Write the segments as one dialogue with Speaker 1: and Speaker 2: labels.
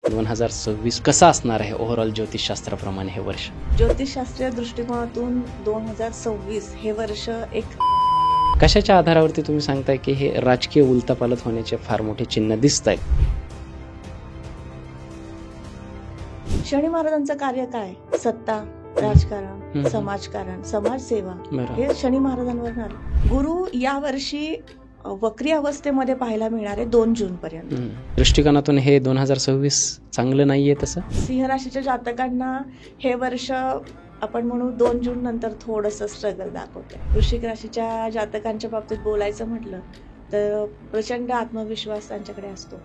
Speaker 1: 2026 कसं असणार आहे ओव्हरऑल ज्योतिषशास्त्राप्रमाणे हे वर्ष?
Speaker 2: ज्योतिषशास्त्रीय दृष्टिकोनातून 2026 हे वर्ष एक
Speaker 1: कशाच्या आधारावरती तुम्ही सांगताय की हे राजकीय उलथापालथ होण्याचे फार मोठे चिन्ह दिसत आहेत?
Speaker 2: शनी महाराजांचं कार्य काय? सत्ता, राजकारण, समाजकारण, समाजसेवा
Speaker 1: बरोबर.
Speaker 2: हे शनी महाराजांवर आलं. गुरु या वर्षी वक्री अवस्थेमध्ये पाहायला मिळणार आहे 2 जून पर्यंत.
Speaker 1: दृष्टिकोनातून हे 2026 चांगलं नाहीये तसं?
Speaker 2: सिंह राशीच्या जातकांना हे वर्ष आपण म्हणू 2 जून नंतर थोडंसं स्ट्रगल दाखवतंय. वृश्चिक राशीच्या जातकांच्या बाबतीत बोलायचं म्हटलं तर प्रचंड आत्मविश्वास त्यांच्याकडे असतो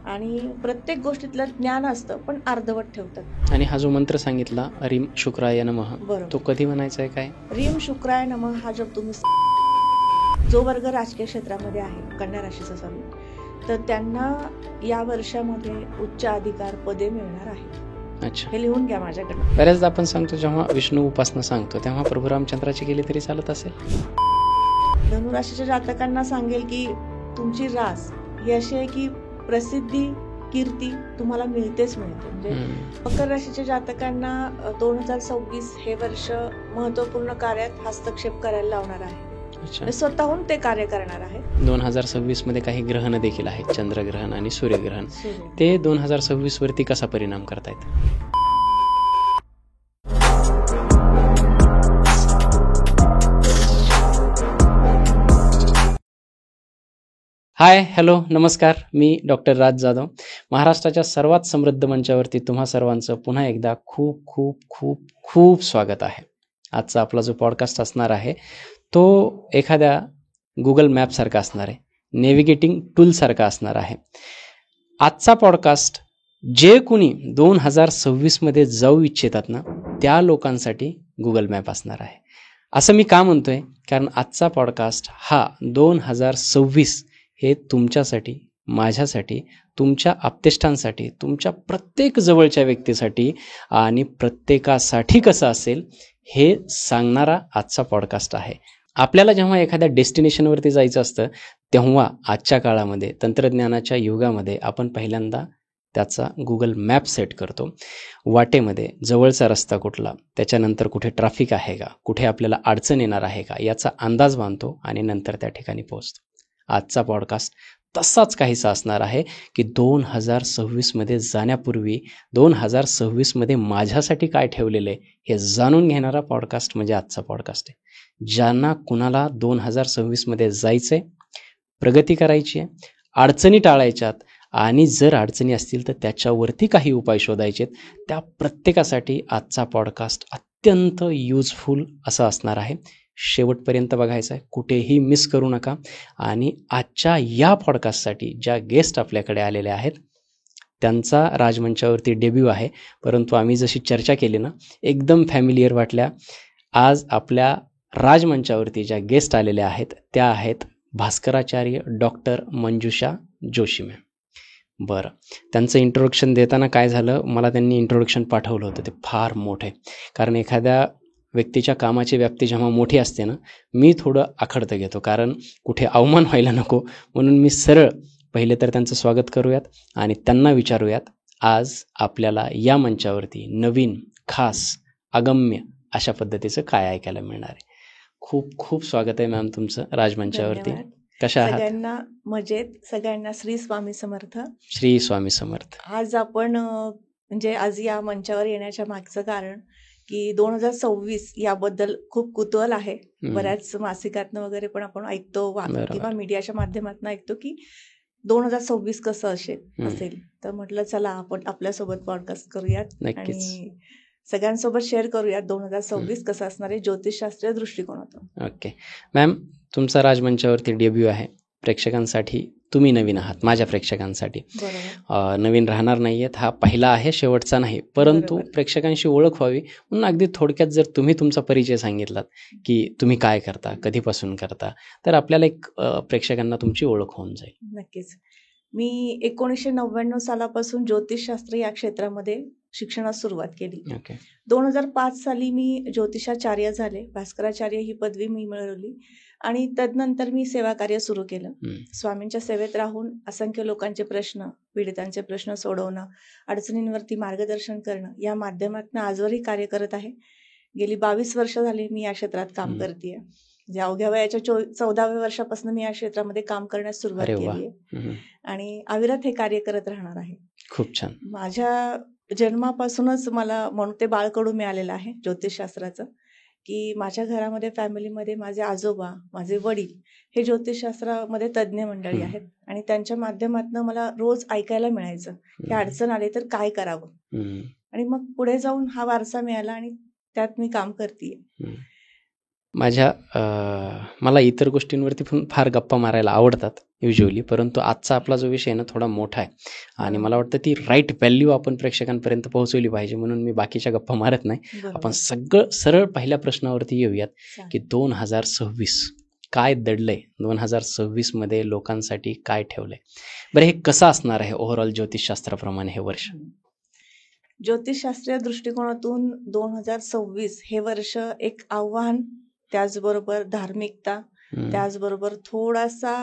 Speaker 2: आणि प्रत्येक गोष्टीतलं ज्ञान असतं पण अर्धवट ठेवतात.
Speaker 1: आणि हा जो मंत्र सांगितला रीम शुक्राय नमः,
Speaker 2: बरोबर.
Speaker 1: तो कधी म्हणायचा आहे? काय
Speaker 2: रीम शुक्राय नमः हा जप तुम्ही जो वर्ग राजकीय क्षेत्रामध्ये आहे कन्या राशीचा समूह, तर त्यांना या वर्षामध्ये उच्च अधिकार पदे मिळणार आहे.
Speaker 1: अच्छा,
Speaker 2: हे लिहून घ्या माझ्याकडे.
Speaker 1: बऱ्याचदा आपण सांगतो जेव्हा विष्णू उपासना सांगतो तेव्हा प्रभू रामचंद्राची केली तरी चालत असेल?
Speaker 2: धनुराशीच्या जातकांना सांगेल की तुमची रास ही अशी आहे की प्रसिद्धी, कीर्ती तुम्हाला मिळतेच मिळते. म्हणजे मकर राशीच्या जातकांना 2026 हे वर्ष महत्वपूर्ण कार्यात हस्तक्षेप करायला लावणार आहे.
Speaker 1: अच्छा,
Speaker 2: स्वतःहून ते कार्य करणार आहे.
Speaker 1: 2026 मध्ये काही ग्रहण देखील आहेत, चंद्रग्रहण आणि सूर्यग्रहण. ते 2026 वरती कसा परिणाम करतायत? हाय, हॅलो, नमस्कार. मी डॉक्टर राज जाधव. महाराष्ट्राच्या सर्वात समृद्ध मंचावरती तुम्हा सर्वांचं पुन्हा एकदा खूप खूप खूप खूप स्वागत आहे. आजचा आपला जो पॉडकास्ट असणार आहे तो एखाद्या गुगल मॅपसारखा असणार आहे, नेव्हिगेटिंग टूलसारखा असणार आहे. आजचा पॉडकास्ट जे कुणी 2026 मध्ये जाऊ इच्छितात ना त्या लोकांसाठी गुगल मॅप असणार आहे. असं मी का म्हणतोय? कारण आजचा पॉडकास्ट हा 2026 हे तुमच्यासाठी, माझ्यासाठी, तुमच्या आप्तेष्टांसाठी, तुमच्या प्रत्येक जवळच्या व्यक्तीसाठी आणि प्रत्येकासाठी कसं असेल हे सांगणारा आजचा पॉडकास्ट आहे. आपल्याला जेव्हा एखाद्या डेस्टिनेशनवरती जायचं असतं तेव्हा आजच्या काळामध्ये तंत्रज्ञानाच्या युगामध्ये आपण पहिल्यांदा त्याचा गुगल मॅप सेट करतो. वाटेमध्ये जवळचा रस्ता कुठला, त्याच्यानंतर कुठे ट्रॅफिक आहे का, कुठे आपल्याला अडचण येणार आहे का याचा अंदाज बांधतो आणि नंतर त्या ठिकाणी पोहोचतो. आजचा पॉडकास्ट तसाच काहीसा असणार आहे की 2026 मध्ये जाण्यापूर्वी 2026 मध्ये माझ्यासाठी काय ठेवलेलं आहे हे जाणून घेणारा पॉडकास्ट म्हणजे आजचा पॉडकास्ट आहे. ज्यांना कुणाला 2026 मध्ये जायचंय, प्रगती करायची आहे, अडचणी टाळायच्यात आणि जर अडचणी असतील तर त्याच्यावरती काही उपाय शोधायचे, त्या प्रत्येकासाठी आजचा पॉडकास्ट अत्यंत युजफुल असा असणार आहे. शेवटपर्यंत बघायचं आहे, कुठेही मिस करू नका. आणि आजच्या या पॉडकास्टसाठी ज्या गेस्ट आपल्याकडे आलेले आहेत त्यांचा राजमंचावरती डेब्यू आहे, परंतु आम्ही जशी चर्चा केली ना एकदम फॅमिलियर वाटल्या. आज आपल्या राजमंचावरती ज्या गेस्ट आलेल्या आहेत त्या आहेत भास्कराचार्य डॉक्टर मंजुषा जोशी मॅम. बरं, त्यांचं इंट्रोडक्शन देताना काय झालं, मला त्यांनी इंट्रोडक्शन पाठवलं होतं, ते फार मोठं आहे. कारण एखाद्या व्यक्तीच्या कामाची व्याप्ती जेव्हा मोठी असते ना मी थोडं आखडतं घेतो, कारण कुठे अवमान व्हायला नको, म्हणून मी सरळ पहिले तर त्यांचं स्वागत करूयात आणि त्यांना विचारूयात आज आपल्याला या मंचावरती नवीन, खास, अगम्य अशा पद्धतीचं काय ऐकायला मिळणार आहे. खूप खूप स्वागत आहे मॅम तुमचं राजमंचावरती.
Speaker 2: धन्यवाद.
Speaker 1: कशा आहात?
Speaker 2: सगळ्यांना मजेत, सगळ्यांना श्री स्वामी समर्थ.
Speaker 1: श्री स्वामी समर्थ.
Speaker 2: आज आपण म्हणजे आज या मंचावर येण्याच्या मागचं कारण की 2026 याबद्दल खूप कुतूहल आहे. बऱ्याच मासिकातनं वगैरे पण आपण ऐकतो किंवा मीडियाच्या माध्यमातून ऐकतो की 2026 कसं असेल. तर म्हटलं चला आपण आपल्यासोबत पॉडकास्ट करूयात आणि सगळ्यांसोबत शेअर करूयात 2026 कसं असणार आहे ज्योतिषशास्त्रीय दृष्टिकोनातून.
Speaker 1: ओके मॅम, तुमचा राजमंचावरती डेब्यू आहे. प्रेक्षकांसाठी तुम्ही नवीन आहात, माझ्या प्रेक्षकांसाठी नवीन राहणार नाहीयेत. हा पहिला आहे, शेवटचा नाही. परंतु प्रेक्षकांशी ओळख व्हावी म्हणून अगदी थोडक्यात जर तुम्ही तुमचा परिचय सांगितलात की तुम्ही काय करता, कधीपासून करता, तर आपल्याला एक प्रेक्षकांना तुमची ओळख होऊन जाईल.
Speaker 2: नक्कीच. मी 1999 सालापासून ज्योतिषशास्त्र या क्षेत्रामध्ये शिक्षणास सुरुवात केली. 2005 साली मी ज्योतिषाचार्य झाले. भास्कराचार्य ही पदवी मी मिळवली आणि तदनंतर मी सेवा कार्य सुरू केलं. स्वामींच्या सेवेत राहून असंख्य लोकांचे प्रश्न, पीडितांचे प्रश्न सोडवणं, अडचणींवरती मार्गदर्शन करणं या माध्यमातून आजवरही कार्य करत आहे. गेली 22 वर्ष झाली मी या क्षेत्रात काम करतेय. म्हणजे अवघ्या वयाच्या 14व्या वर्षापासून मी या क्षेत्रामध्ये काम करण्यास सुरुवात केली आहे आणि अविरत हे कार्य करत राहणार आहे.
Speaker 1: खूप छान.
Speaker 2: माझ्या जन्मापासूनच मला म्हणून ते बाळकडू मिळालेलं आहे ज्योतिषशास्त्राचं, की माझ्या घरामध्ये फॅमिलीमध्ये माझे आजोबा, माझे वडील हे ज्योतिषशास्त्रामध्ये तज्ज्ञ मंडळी आहेत आणि त्यांच्या माध्यमातून मला रोज ऐकायला मिळायचं की अडचण आली तर काय करावं. आणि मग पुढे जाऊन हा वारसा मिळाला आणि त्यात मी काम करतेय.
Speaker 1: मला इतर गोष्टींवरती पण फार गप्पा मारायला आवडतात युजली, परंतु आजचा आपला जो विषय ना थोडा मोठा आहे आणि मला वाटतं ती राईट व्हॅल्यू आपण प्रेक्षकांपर्यंत पोहोचवली पाहिजे, म्हणून मी बाकीच्या गप्पा मारत नाही. आपण सगळं सरळ पहिल्या प्रश्नावरती येऊयात की 2026 काय दडलंय, 2026 मध्ये लोकांसाठी काय ठेवलंय बरं, हे कसं असणार आहे ओव्हरऑल ज्योतिषशास्त्राप्रमाणे हे वर्ष?
Speaker 2: ज्योतिषशास्त्रीय दृष्टिकोनातून 2026 हे वर्ष एक आव्हान, त्याचबरोबर धार्मिकता, त्याचबरोबर थोडासा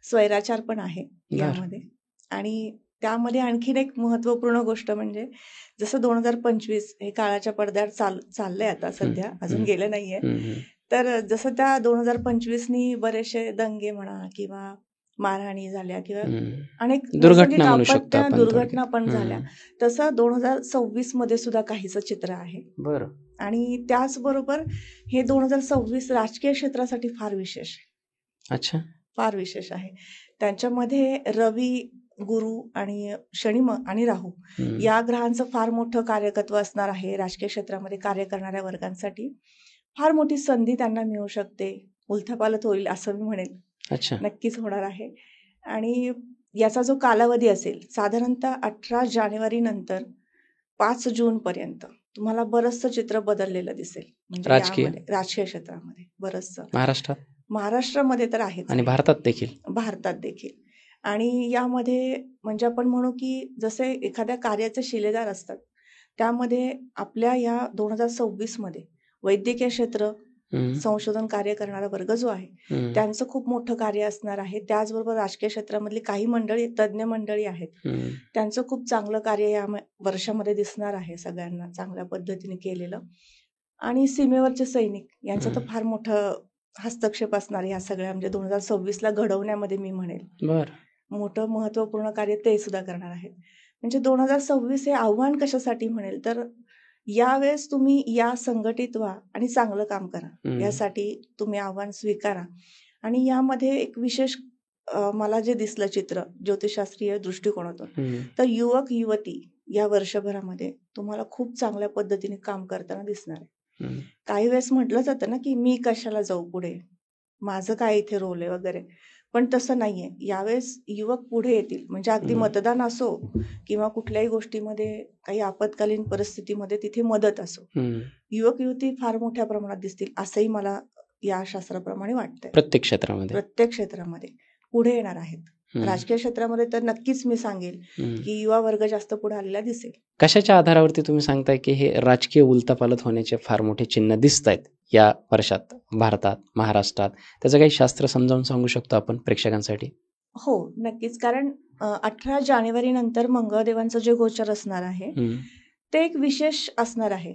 Speaker 2: स्वैराचार पण आहे यामध्ये. आणि त्यामध्ये आणखीन एक महत्वपूर्ण गोष्ट म्हणजे जसं 2025 हे काळाच्या पडद्यावर चाललंय आता सध्या, अजून गेलं नाहीये, तर जसं त्या 2025नी बरेचसे दंगे म्हणा किंवा मारहाणी झाल्या किंवा अनेक दुर्घटना पण झाल्या, तसं 2026 मध्ये सुद्धा काहीच चित्र आहे.
Speaker 1: बरं.
Speaker 2: आणि त्याचबरोबर हे 2026 राजकीय क्षेत्रासाठी फार विशेष.
Speaker 1: अच्छा.
Speaker 2: फार विशेष आहे. त्यांच्यामध्ये रवी, गुरु आणि शनी आणि राहू या ग्रहांचं फार मोठं कार्यकत्व असणार आहे. राजकीय क्षेत्रामध्ये कार्य करणाऱ्या वर्गांसाठी फार मोठी संधी त्यांना मिळू शकते. उलथापालथ होईल असं मी म्हणेल.
Speaker 1: अच्छा.
Speaker 2: नक्कीच होणार आहे. आणि याचा जो कालावधी असेल साधारणतः 18 जानेवारी नंतर 5 जून पर्यंत तुम्हाला बरंचसं चित्र बदललेलं दिसेल. म्हणजे राजकीय क्षेत्रामध्ये बरंचसं. महाराष्ट्रामध्ये तर आहे
Speaker 1: आणि भारतात
Speaker 2: देखील. आणि यामध्ये म्हणजे आपण म्हणू की जसे एखाद्या कार्याचे शिलेदार असतात, त्यामध्ये आपल्या या 2026 मध्ये वैद्यकीय क्षेत्र, संशोधन कार्य करणारा वर्ग जो आहे त्यांचं खूप मोठं कार्य असणार आहे. त्याचबरोबर राजकीय क्षेत्रामधली काही मंडळी, तज्ज्ञ मंडळी आहेत, त्यांचं खूप चांगलं कार्य या वर्षामध्ये दिसणार आहे, सगळ्यांना चांगल्या पद्धतीने केलेलं. आणि सीमेवरचे सैनिक यांचं तर फार मोठं हस्तक्षेप असणार या सगळ्या म्हणजे 2026ला घडवण्यामध्ये मी म्हणेल. मोठं महत्वपूर्ण कार्य ते सुद्धा करणार आहेत. म्हणजे 2026 हे आव्हान कशासाठी म्हणेल तर यावेळेस तुम्ही या संघटित व्हा आणि चांगलं काम करा, यासाठी तुम्ही आव्हान स्वीकारा. आणि यामध्ये एक विशेष मला जे दिसलं चित्र ज्योतिषशास्त्रीय दृष्टिकोनातून, तर युवक युवती या वर्षभरामध्ये तुम्हाला खूप चांगल्या पद्धतीने काम करताना दिसणार आहे. काही वेळेस म्हटलं जातं ना की मी कशाला जाऊ पुढे, माझं काय इथे रोल आहे वगैरे, पण तसं नाहीये. यावेळेस युवक पुढे येतील. म्हणजे अगदी मतदान असो किंवा कुठल्याही गोष्टीमध्ये काही आपत्कालीन परिस्थितीमध्ये तिथे मदत असो, युवक युवती फार मोठ्या प्रमाणात दिसतील असंही मला या शास्त्राप्रमाणे वाटतंय.
Speaker 1: प्रत्येक
Speaker 2: क्षेत्रामध्ये पुढे येणार आहेत. राजकीय क्षेत्रामध्ये तर नक्कीच मी सांगेल की युवा वर्ग जास्त पुढे आलेला दिसेल.
Speaker 1: कशाच्या आधारावरती तुम्ही सांगताय की हे राजकीय उलथापालथ होण्याचे फार मोठे चिन्ह दिसत आहेत या वर्षात भारतात, महाराष्ट्रात? त्याचं काही शास्त्र समजावून सांगू शकतो आपण प्रेक्षकांसाठी?
Speaker 2: हो, नक्कीच. कारण 18 जानेवारी नंतर मंगळदेवांचं जे गोचर असणार आहे ते एक विशेष असणार आहे.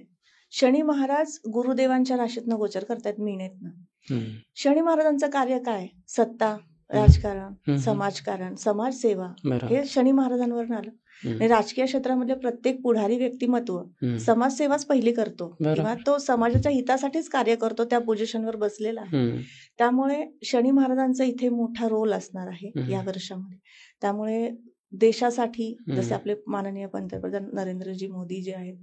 Speaker 2: शनी महाराज गुरुदेवांच्या राशीतनं गोचर करतात, मीनेतनं. शनी महाराजांचं कार्य काय? सत्ता, राजकारण, समाजकारण, समाजसेवा हे शनी महाराजांवर आलं. आणि राजकीय क्षेत्रामध्ये प्रत्येक पुढारी व्यक्तिमत्व समाजसेवाच पहिली करतो किंवा तो समाजाच्या हितासाठीच कार्य करतो, त्या पोझिशनवर बसलेला आहे. त्यामुळे शनी महाराजांचा इथे मोठा रोल असणार आहे या वर्षामध्ये. त्यामुळे देशासाठी जसे आपले माननीय पंतप्रधान नरेंद्रजी मोदी जे आहेत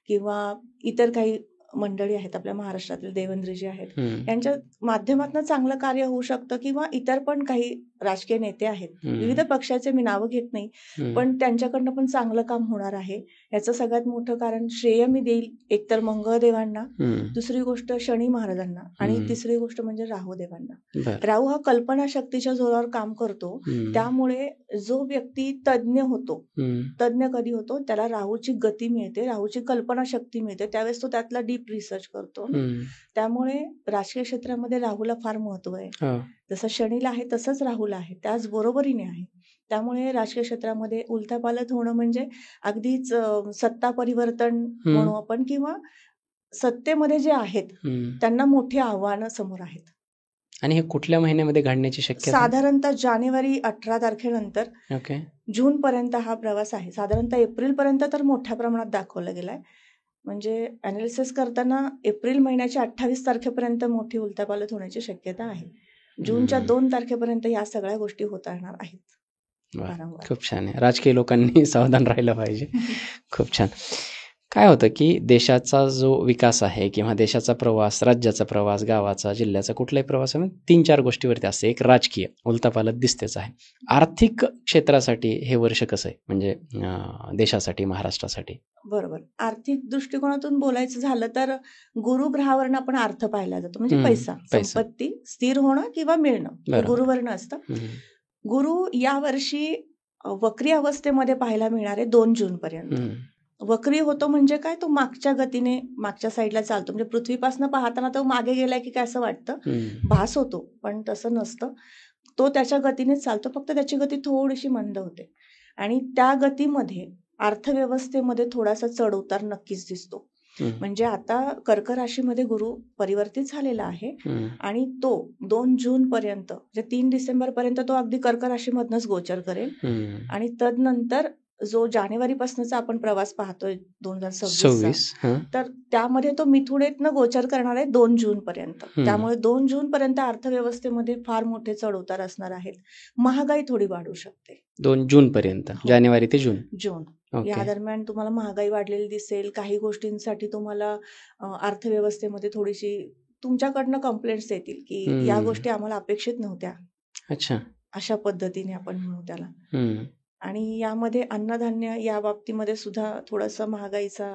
Speaker 2: किंवा इतर काही मंडळी आहेत आपल्या महाराष्ट्रातील देवेंद्रजी आहेत, यांच्या माध्यमातून चांगलं कार्य होऊ शकतं किंवा इतर पण काही राजकीय नेते आहेत,
Speaker 1: हम्म.
Speaker 2: विविध पक्षाचे मी नावं घेत नाही,
Speaker 1: हम्म.
Speaker 2: पण त्यांच्याकडनं पण चांगलं काम होणार आहे. याचं सगळ्यात मोठं कारण श्रेय मी देईल एकतर मंगळदेवांना,
Speaker 1: हम्म.
Speaker 2: दुसरी गोष्ट शनी महाराजांना आणि
Speaker 1: हम्म.
Speaker 2: तिसरी गोष्ट म्हणजे राहूदेवांना.
Speaker 1: बर.
Speaker 2: राहू हा कल्पनाशक्तीच्या जोरावर काम करतो,
Speaker 1: हम्म.
Speaker 2: त्यामुळे जो व्यक्ती तज्ज्ञ होतो,
Speaker 1: हम्म.
Speaker 2: तज्ज्ञ कधी होतो, त्याला राहूची गती मिळते, राहूची कल्पनाशक्ती मिळते, त्यावेळेस तो त्यातला डीप रिसर्च करतो.
Speaker 1: हम्म.
Speaker 2: त्यामुळे राजकीय क्षेत्रामध्ये राहूला फार महत्व आहे.
Speaker 1: हो.
Speaker 2: जसं शनीला आहे तसंच राहूला आहे, त्याच बरोबरीने आहे. त्यामुळे राजकीय क्षेत्रामध्ये उलथापालथ होणं म्हणजे अगदीच सत्ता परिवर्तन म्हणू आपण, किंवा सत्तेमध्ये जे आहेत
Speaker 1: हम्म.
Speaker 2: त्यांना मोठी आव्हानं समोर आहेत.
Speaker 1: आणि हे कुठल्या महिन्यामध्ये घडण्याची शक्यता आहे?
Speaker 2: साधारणतः जानेवारी 18 तारखेनंतर
Speaker 1: ओके.
Speaker 2: जून पर्यंत हा प्रवास आहे. साधारणतः एप्रिल पर्यंत तर मोठ्या प्रमाणात दाखवला गेलाय. म्हणजे अनालिसिस करताना एप्रिल महिन्याच्या 28 तारखेपर्यंत मोठी उलथापालथ होण्याची शक्यता आहे. जूनच्या 2 तारखेपर्यंत या सगळ्या गोष्टी होत राहणार आहेत.
Speaker 1: वा,
Speaker 2: वारंवार.
Speaker 1: खूप छान आहे. राजकीय लोकांनी सावधान राहिलं पाहिजे. खूप छान. काय होतं की देशाचा जो विकास आहे किंवा देशाचा प्रवास, राज्याचा प्रवास, गावाचा, जिल्ह्याचा कुठलाही प्रवास आहे, 3-4 गोष्टीवरती असते. एक राजकीय उलथापालथ दिसतेच आहे. आर्थिक क्षेत्रासाठी हे वर्ष कसं आहे, म्हणजे देशासाठी, महाराष्ट्रासाठी?
Speaker 2: बरोबर. आर्थिक दृष्टिकोनातून बोलायचं झालं तर गुरुग्रहावरनं आपण अर्थ पाहिला जातो, म्हणजे पैसा,
Speaker 1: पैसा.
Speaker 2: संपत्ती स्थिर होणं किंवा मिळणं, हे
Speaker 1: बरोबर.
Speaker 2: गुरुवरनं असतं.
Speaker 1: हम्म.
Speaker 2: गुरु यावर्षी वक्री अवस्थेमध्ये पाहायला मिळणार आहे 2 जून पर्यंत.
Speaker 1: हम्म.
Speaker 2: वक्री होतो म्हणजे काय, तो मागच्या गतीने मागच्या साईडला चालतो, म्हणजे पृथ्वीपासून पाहताना तो मागे गेलाय की काय असं वाटतं,
Speaker 1: हम्म.
Speaker 2: भास होतो, पण तसं नसतं. तो त्याच्या गतीनेच चालतो, फक्त त्याची गती थोडीशी मंद होते आणि त्या गतीमध्ये अर्थव्यवस्थेमध्ये थोडासा चढ-उतार नक्कीच दिसतो.
Speaker 1: हम्म.
Speaker 2: म्हणजे आता कर्क राशीमध्ये गुरु परिवर्तित झालेला आहे
Speaker 1: हम्म.
Speaker 2: आणि तो 2 जून पर्यंत, म्हणजे 3 डिसेंबर पर्यंत तो अगदी कर्क राशीमधनच गोचर करेल
Speaker 1: हम्म.
Speaker 2: आणि तदनंतर जो जानेवारीपासूनचा आपण प्रवास पाहतोय 2026
Speaker 1: 26. हं.
Speaker 2: तर त्यामध्ये तो मिथुनेतनं गोचर करणार आहे 2 जून पर्यंत. त्यामुळे 2 जून पर्यंत अर्थव्यवस्थेमध्ये फार मोठे चढ-उतार असणार आहेत. महागाई थोडी वाढू शकते.
Speaker 1: 2 जून पर्यंत,
Speaker 2: हो.
Speaker 1: जानेवारी ते जून.
Speaker 2: June
Speaker 1: okay.
Speaker 2: या दरम्यान तुम्हाला महागाई वाढलेली दिसेल. काही गोष्टींसाठी तुम्हाला अर्थव्यवस्थेमध्ये थोडीशी तुमच्याकडनं कंप्लेंट्स येतील की या गोष्टी आम्हाला अपेक्षित नव्हत्या.
Speaker 1: अच्छा.
Speaker 2: अशा पद्धतीने आपण म्हणू त्याला.
Speaker 1: हम्म.
Speaker 2: आणि यामध्ये अन्नधान्य या बाबतीमध्ये सुद्धा थोडासा महागाईचा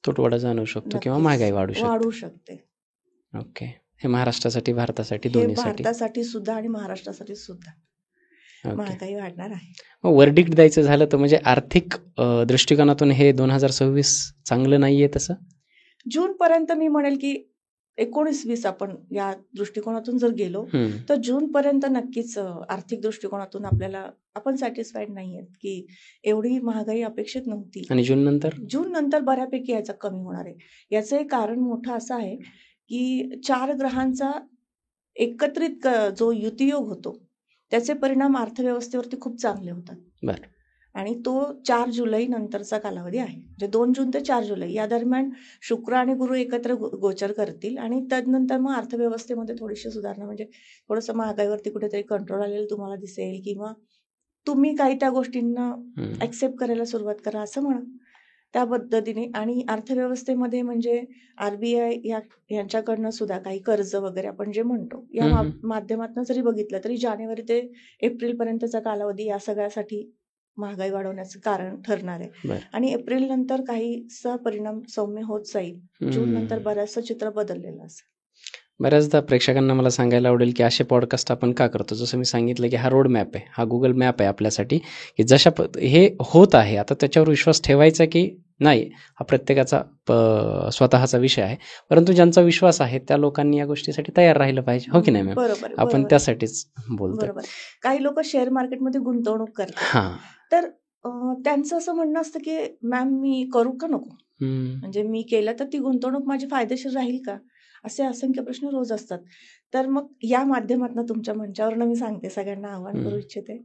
Speaker 1: तुटवडा जाणवू शकतो किंवा
Speaker 2: नक्कीच
Speaker 1: महागाई वाढू
Speaker 2: वाढू
Speaker 1: शकते.
Speaker 2: शकते.
Speaker 1: ओके. हे महाराष्ट्रासाठी, भारतासाठी,
Speaker 2: हे
Speaker 1: दोन्हीसाठी.
Speaker 2: भारतासाठी सुद्धा आणि महाराष्ट्रासाठी सुद्धा
Speaker 1: ओके.
Speaker 2: महागाई वाढणार आहे.
Speaker 1: मग वर्डिक्ट द्यायचं झालं तर म्हणजे आर्थिक दृष्टिकोनातून हे 2026 चांगलं नाहीये तसं?
Speaker 2: जून पर्यंत मी म्हणेल की 19-20 आपण या दृष्टिकोनातून जर गेलो तर जून पर्यंत नक्कीच आर्थिक दृष्टिकोनातून आपण सॅटिस्फाईड नाहीये की एवढी महागाई अपेक्षित नव्हती.
Speaker 1: आणि जून नंतर?
Speaker 2: जून नंतर बऱ्यापैकी याचा कमी होणार आहे. याचं एक कारण मोठं असं आहे की 4 ग्रहांचा एकत्रित जो युतियोग होतो त्याचे परिणाम अर्थव्यवस्थेवरती खूप चांगले होतात.
Speaker 1: बरं.
Speaker 2: आणि तो 4 जुलै नंतरचा कालावधी आहे. म्हणजे 2 जून ते 4 जुलै या दरम्यान शुक्र आणि गुरु एकत्र गोचर करतील आणि तदनंतर मग अर्थव्यवस्थेमध्ये थोडीशी सुधारणा, म्हणजे थोडंसं महागाईवरती कुठेतरी कंट्रोल आलेलं तुम्हाला दिसेल किंवा तुम्ही काही त्या गोष्टींना ऍक्सेप्ट करायला सुरुवात करा असं म्हणा. त्या पद्धतीने आणि अर्थव्यवस्थेमध्ये म्हणजे RBI यांच्याकडनं सुद्धा काही कर्ज वगैरे आपण जे म्हणतो या माध्यमातून जरी बघितलं तरी जानेवारी ते एप्रिल पर्यंतचा कालावधी या सगळ्यासाठी महागाई वाढवण्याचं कारण ठरणार आहे.
Speaker 1: बरं.
Speaker 2: आणि एप्रिल नंतर काहीसा परिणाम सौम्य होत जाईल. जून नंतर बऱ्याचसं चित्र बदललेलं असेल.
Speaker 1: बऱ्याचदा प्रेक्षकांना मला सांगायला आवडेल की असे पॉडकास्ट आपण का करतो. जसं मी सांगितलं की हा रोड मॅप आहे, हा गुगल मॅप आहे आपल्यासाठी, की जशा हे होत आहे आता त्याच्यावर विश्वास ठेवायचा की नाही हा प्रत्येकाचा स्वतःचा विषय आहे, परंतु ज्यांचा विश्वास आहे त्या लोकांनी या गोष्टीसाठी तयार राहिलं पाहिजे. हो की नाही मॅम?
Speaker 2: बरोबर.
Speaker 1: आपण त्यासाठीच बोलतो.
Speaker 2: बरोबर. काही लोक शेअर मार्केटमध्ये गुंतवणूक करतात, तर त्यांचं असं म्हणणं असतं की मॅम मी करू का नको, म्हणजे मी केलं तर ती गुंतवणूक माझी फायदेशीर राहील का, असे असंख्य प्रश्न रोज असतात. तर मग या माध्यमातून तुमच्या मंचावरनं मी सांगते, सगळ्यांना आवाहन करू इच्छिते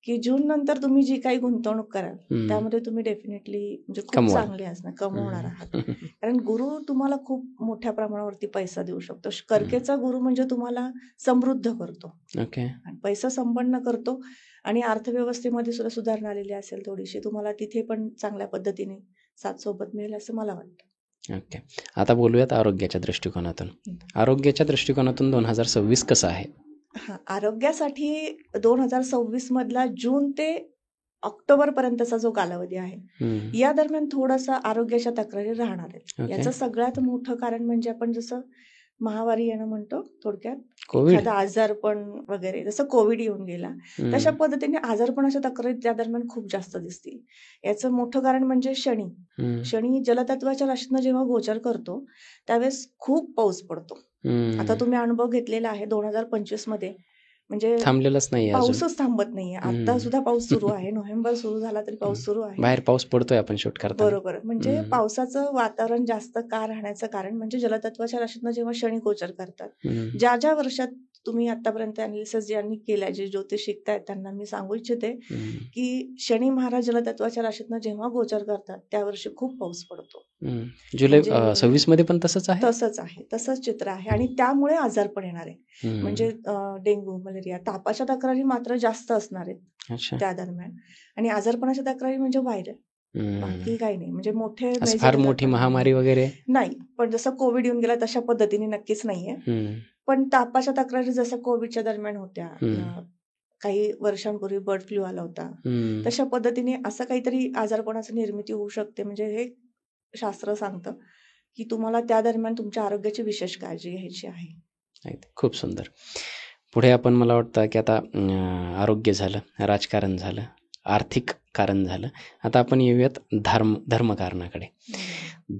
Speaker 2: की जून नंतर तुम्ही जी काही गुंतवणूक कराल त्यामध्ये तुम्ही डेफिनेटली म्हणजे खूप चांगले असणार, कमवणार आहात. कारण गुरु तुम्हाला खूप मोठ्या प्रमाणावरती पैसा देऊ शकतो. कर्केचा गुरु म्हणजे तुम्हाला समृद्ध करतो, आणि पैसा संपन्न करतो आणि अर्थव्यवस्थेमध्ये सुद्धा सुधारणा आलेली असेल थोडीशी, तुम्हाला तिथे पण चांगल्या पद्धतीने साथ सोबत मिळेल असं मला वाटतं.
Speaker 1: ओके. आता बोलूयात आरोग्याच्या दृष्टिकोनातून. आरोग्याच्या दृष्टिकोनातून 2026 कसं आहे?
Speaker 2: आरोग्यासाठी 2026 मधला जून ते ऑक्टोबर पर्यंतचा जो कालावधी आहे, या दरम्यान थोडासा आरोग्याच्या तक्रारी राहणार आहेत.
Speaker 1: ओके.
Speaker 2: याचं सगळ्यात मोठं कारण म्हणजे आपण जसं महावारी येणं म्हणतो थोडक्यात,
Speaker 1: कोविड.
Speaker 2: एखादा आजारपण वगैरे, जसं कोविड येऊन गेला तशा पद्धतीने आजारपणाच्या तक्रारी त्या दरम्यान खूप जास्त दिसतील. याचं मोठं कारण म्हणजे शनी जलतत्वाच्या राशीतनं जेव्हा गोचर करतो त्यावेळेस खूप पाऊस पडतो. आता तुम्ही अनुभव घेतलेला आहे 2025 मध्ये, म्हणजे
Speaker 1: थांबलेलाच नाही अजून.
Speaker 2: पाऊसच थांबत नाहीये. आता सुद्धा पाऊस सुरू आहे. नोव्हेंबर सुरू झाला तरी पाऊस सुरू आहे.
Speaker 1: बाहेर पाऊस पडतोय आपण शूट करताना.
Speaker 2: बरोबर. म्हणजे पावसाचं वातावरण जास्त का राहण्याचं कारण म्हणजे जलतत्वाच्या राशीतनं जेव्हा शनी गोचर करतात. ज्या ज्या वर्षात तुम्ही आतापर्यंत अनालिसिस ज्यांनी केल्या, जे ज्योतिष शिकतायत त्यांना मी सांगू इच्छिते की शनी महाराज जलतत्वाच्या राशीतनं जेव्हा गोचर करतात त्या वर्षी खूप पाऊस पडतो.
Speaker 1: जुलै 26 मध्ये पण तसंच आहे.
Speaker 2: तसंच चित्र आहे आणि त्यामुळे आजारपण येणार आहे. म्हणजे डेंग्यू, मलेरिया, तापाच्या तक्रारी मात्र जास्त असणार आहेत त्या दरम्यान. आणि आजारपणाच्या तक्रारी म्हणजे व्हायरल, बाकी काही नाही. म्हणजे मोठे
Speaker 1: फार मोठी महामारी वगैरे
Speaker 2: नाही, पण जसं कोविड येऊन गेला तशा पद्धतीने नक्कीच नाहीये. पण तापाच्या तक्रारी जसं कोविडच्या दरम्यान होत्या, काही वर्षांपूर्वी बर्ड फ्लू आला होता, तशा पद्धतीने असं काहीतरी आजारपणाची निर्मिती होऊ शकते. म्हणजे हे शास्त्र सांगतं की तुम्हाला त्या दरम्यान तुमच्या आरोग्याची विशेष काळजी घ्यायची आहे.
Speaker 1: खूप सुंदर. पुढे आपण, मला वाटतं की आता आरोग्य झालं, राजकारण झालं, आर्थिक कारण झालं, आता आपण येऊयात धर्मकारणाकडे.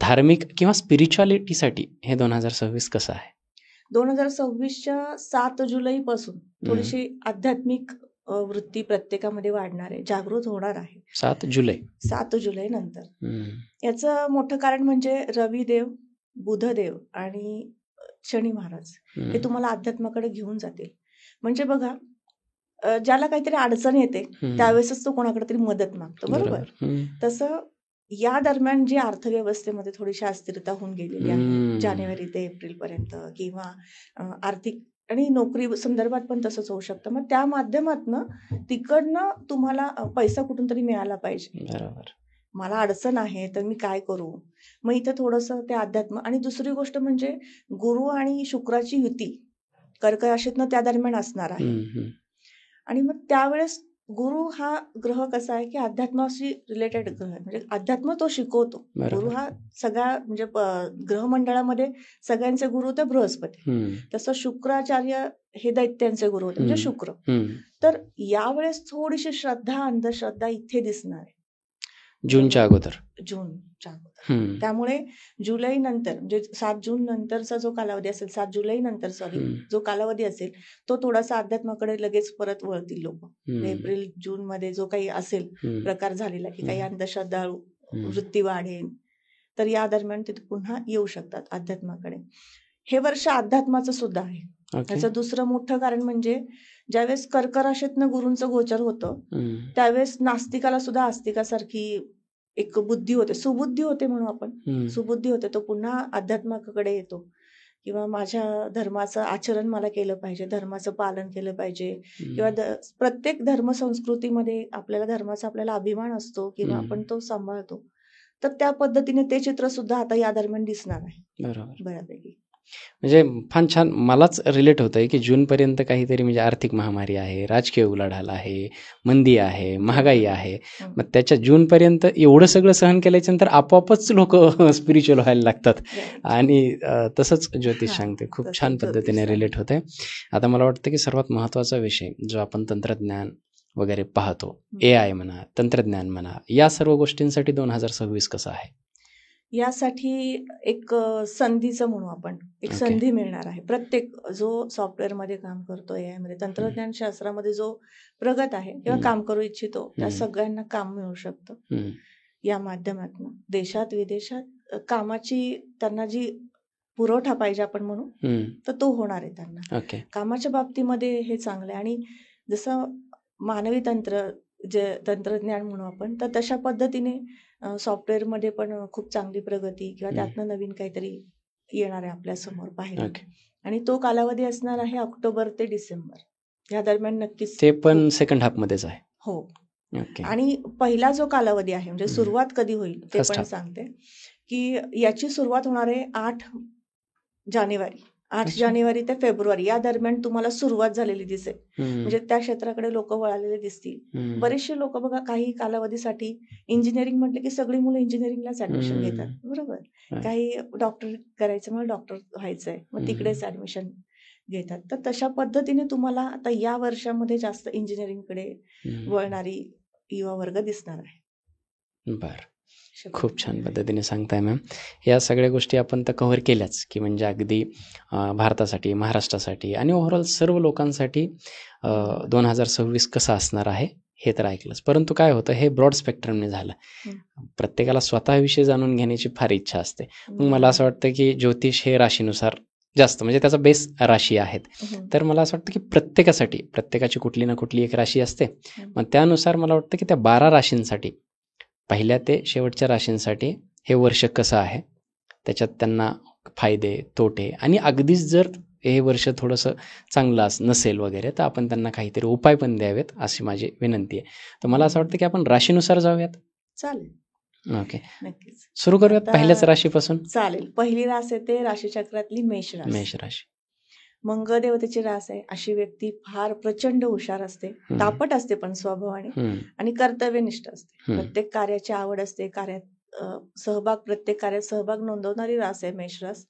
Speaker 1: धार्मिक किंवा स्पिरिच्युअलिटीसाठी हे 2026 कसं आहे?
Speaker 2: 2026च्या 7 जुलैपासून थोडीशी आध्यात्मिक वृत्ती प्रत्येकामध्ये वाढणार आहे, जागृत होणार आहे.
Speaker 1: 7 जुलै
Speaker 2: नंतर. याचं मोठं कारण म्हणजे रविदेव, बुधदेव आणि शनी महाराज हे तुम्हाला अध्यात्माकडे घेऊन जातील. म्हणजे बघा, ज्याला काहीतरी अडचण येते त्यावेळेसच तो कोणाकडे तरी मदत मागतो, बरोबर. तसं या दरम्यान जी अर्थव्यवस्थेमध्ये थोडीशी अस्थिरता होऊन गेलेली आहे जानेवारी ते एप्रिल पर्यंत, किंवा आर्थिक आणि नोकरी संदर्भात पण तसंच होऊ शकतं. मग त्या माध्यमातनं तिकडनं तुम्हाला पैसा कुठून तरी मिळाला पाहिजे.
Speaker 1: बरोबर.
Speaker 2: मला अडचण आहे तर मी काय करू. मग इथं थोडंसं ते अध्यात्म. आणि दुसरी गोष्ट म्हणजे गुरु आणि शुक्राची युती कर्क राशीतनं त्या दरम्यान असणार आहे. आणि मग त्यावेळेस गुरु हा ग्रह कसा आहे की अध्यात्माशी रिलेटेड ग्रह आहे. म्हणजे अध्यात्म तो शिकवतो. गुरु हा सगळ्या म्हणजे ग्रहमंडळामध्ये सगळ्यांचे गुरु होते बृहस्पती. तसं शुक्राचार्य हे दैत्यांचे गुरु होते, म्हणजे शुक्र. तर यावेळेस थोडीशी श्रद्धा, अंधश्रद्धा इथे दिसणार आहे
Speaker 1: जूनच्या अगोदर.
Speaker 2: त्यामुळे जुलै नंतर, म्हणजे 7 जून नंतरचा जो कालावधी असेल, 7 जुलै नंतर जो कालावधी असेल तो थोडासा अध्यात्माकडे लगेच परत वळतील लोक. एप्रिल जून मध्ये जो काही असेल प्रकार झालेला, की काही अंधश्रद्धाळू वृत्ती वाढेल, तर या दरम्यान ते पुन्हा येऊ शकतात अध्यात्माकडे. हे वर्ष अध्यात्माचं सुद्धा आहे. याचं दुसरं मोठं कारण म्हणजे ज्यावेळेस कर्क राशीतनं गुरूंचं गोचर होतं त्यावेळेस नास्तिकाला सुद्धा आस्तिकासारखी एक बुद्धी होते, सुबुद्धी होते म्हणू आपण, सुबुद्धी होते. तो पुन्हा अध्यात्माकडे येतो, किंवा माझ्या धर्माचं आचरण मला केलं पाहिजे, धर्माचं पालन केलं पाहिजे, किंवा प्रत्येक धर्म संस्कृतीमध्ये आपल्याला धर्माचा आपल्याला अभिमान असतो किंवा आपण तो सांभाळतो. तर त्या पद्धतीने ते चित्र सुद्धा आता या दरम्यान दिसणार आहे बऱ्यापैकी.
Speaker 1: म्हणजे फार छान. मलाच रिलेट होतंय की जूनपर्यंत काहीतरी म्हणजे आर्थिक महामारी आहे, राजकीय उलाढाल आहे, मंदी आहे, महागाई आहे. मग त्याच्या जूनपर्यंत एवढं सगळं सहन केल्याच्या नंतर आपोआपच लोक स्पिरिच्युअल व्हायला लागतात. आणि तसंच ज्योतिष सांगते, खूप छान पद्धतीने रिलेट होतंय. आता मला वाटतं की सर्वात महत्त्वाचा विषय जो आपण तंत्रज्ञान वगैरे पाहतो, AI म्हणा, तंत्रज्ञान म्हणा, या सर्व गोष्टींसाठी 2026 कसं आहे?
Speaker 2: यासाठी एक संधीचं म्हणू आपण, एक संधी मिळणार आहे. प्रत्येक जो सॉफ्टवेअरमध्ये काम करतो, AI मध्ये, तंत्रज्ञान शास्त्रामध्ये जो प्रगत आहे किंवा काम करू इच्छितो त्या सगळ्यांना काम मिळू शकतं या माध्यमातून. देशात विदेशात कामाची त्यांना जी पुरवठा पाहिजे आपण म्हणू, तर तो होणार आहे त्यांना. कामाच्या बाबतीमध्ये हे चांगलं आहे. आणि जसं मानवी तंत्रज्ञान म्हणू आपण, तर तशा पद्धतीने सॉफ्टवेअरमध्ये पण खूप चांगली प्रगती किंवा त्यातनं नवीन काहीतरी येणार आहे आपल्या समोर पाहायला. आणि तो कालावधी असणार आहे ऑक्टोबर ते डिसेंबर या दरम्यान नक्कीच.
Speaker 1: ते पण सेकंड हाफ मध्येच आहे.
Speaker 2: हो. आणि पहिला जो कालावधी आहे म्हणजे सुरुवात कधी होईल ते पण सांगते, की याची सुरुवात होणार आहे 8 जानेवारी 8
Speaker 1: अच्छा.
Speaker 2: जानेवारी ते फेब्रुवारी या दरम्यान तुम्हाला सुरुवात झालेली दिसेल.
Speaker 1: हम्म,
Speaker 2: म्हणजे त्या क्षेत्राकडे लोक वळालेले दिसतील.
Speaker 1: हम्म,
Speaker 2: बरेचसे लोक बघा काही कालावधीसाठी इंजिनिअरिंग म्हटलं की सगळी मुलं इंजिनिअरिंगलाच ऍडमिशन घेतात,
Speaker 1: हम्म,
Speaker 2: बरोबर.
Speaker 1: right.
Speaker 2: काही डॉक्टर करायचं मग डॉक्टर व्हायचंय मग तिकडेच ऍडमिशन घेतात. तर तशा पद्धतीने तुम्हाला आता या वर्षामध्ये जास्त इंजिनिअरिंगकडे
Speaker 1: हम्म,
Speaker 2: वळणारी युवा वर्ग दिसणार आहे.
Speaker 1: बर.
Speaker 2: शक्य.
Speaker 1: खूप छान पद्धतीने सांगताय मॅम. या सगळ्या गोष्टी आपण तर कव्हर केल्याच, की म्हणजे अगदी भारतासाठी, महाराष्ट्रासाठी आणि ओव्हरऑल सर्व लोकांसाठी 2026 कसं असणार आहे हे तर ऐकलंच. परंतु काय होतं, हे ब्रॉड स्पेक्ट्रमने झालं. प्रत्येकाला स्वतःविषयी जाणून घेण्याची फार इच्छा असते. मग मला असं वाटतं की ज्योतिष हे राशीनुसार जास्त म्हणजे त्याचा बेस राशी आहेत. तर मला असं वाटतं की प्रत्येकासाठी प्रत्येकाची कुठली ना कुठली एक राशी असते. मग त्यानुसार मला वाटतं की त्या 12 राशींसाठी, पहिल्या ते शेवटच्या राशींसाठी हे वर्ष कसं आहे, त्याच्यात त्यांना फायदे, तोटे आणि अगदीच जर हे वर्ष थोडंसं चांगलं नसेल वगैरे तर आपण त्यांना काहीतरी उपाय पण द्यावेत अशी माझी विनंती आहे. तर मला असं वाटतं की आपण राशीनुसार जाऊयात.
Speaker 2: चालेल,
Speaker 1: ओके,
Speaker 2: नक्कीच.
Speaker 1: सुरू करूयात
Speaker 2: आता
Speaker 1: पहिल्याच राशीपासून.
Speaker 2: चालेल. पहिली रास आहे ते राशीचक्रातली मेष रास.
Speaker 1: मेष राशी.
Speaker 2: मंगळदेवतेची रास आहे. अशी व्यक्ती फार प्रचंड हुशार असते, तापट असते पण स्वभावाने आणि कर्तव्यनिष्ठ असते. प्रत्येक कार्याची आवड असते, कार्यात प्रत्येक कार्यात सहभाग नोंदवणारी रास आहे मेष रास.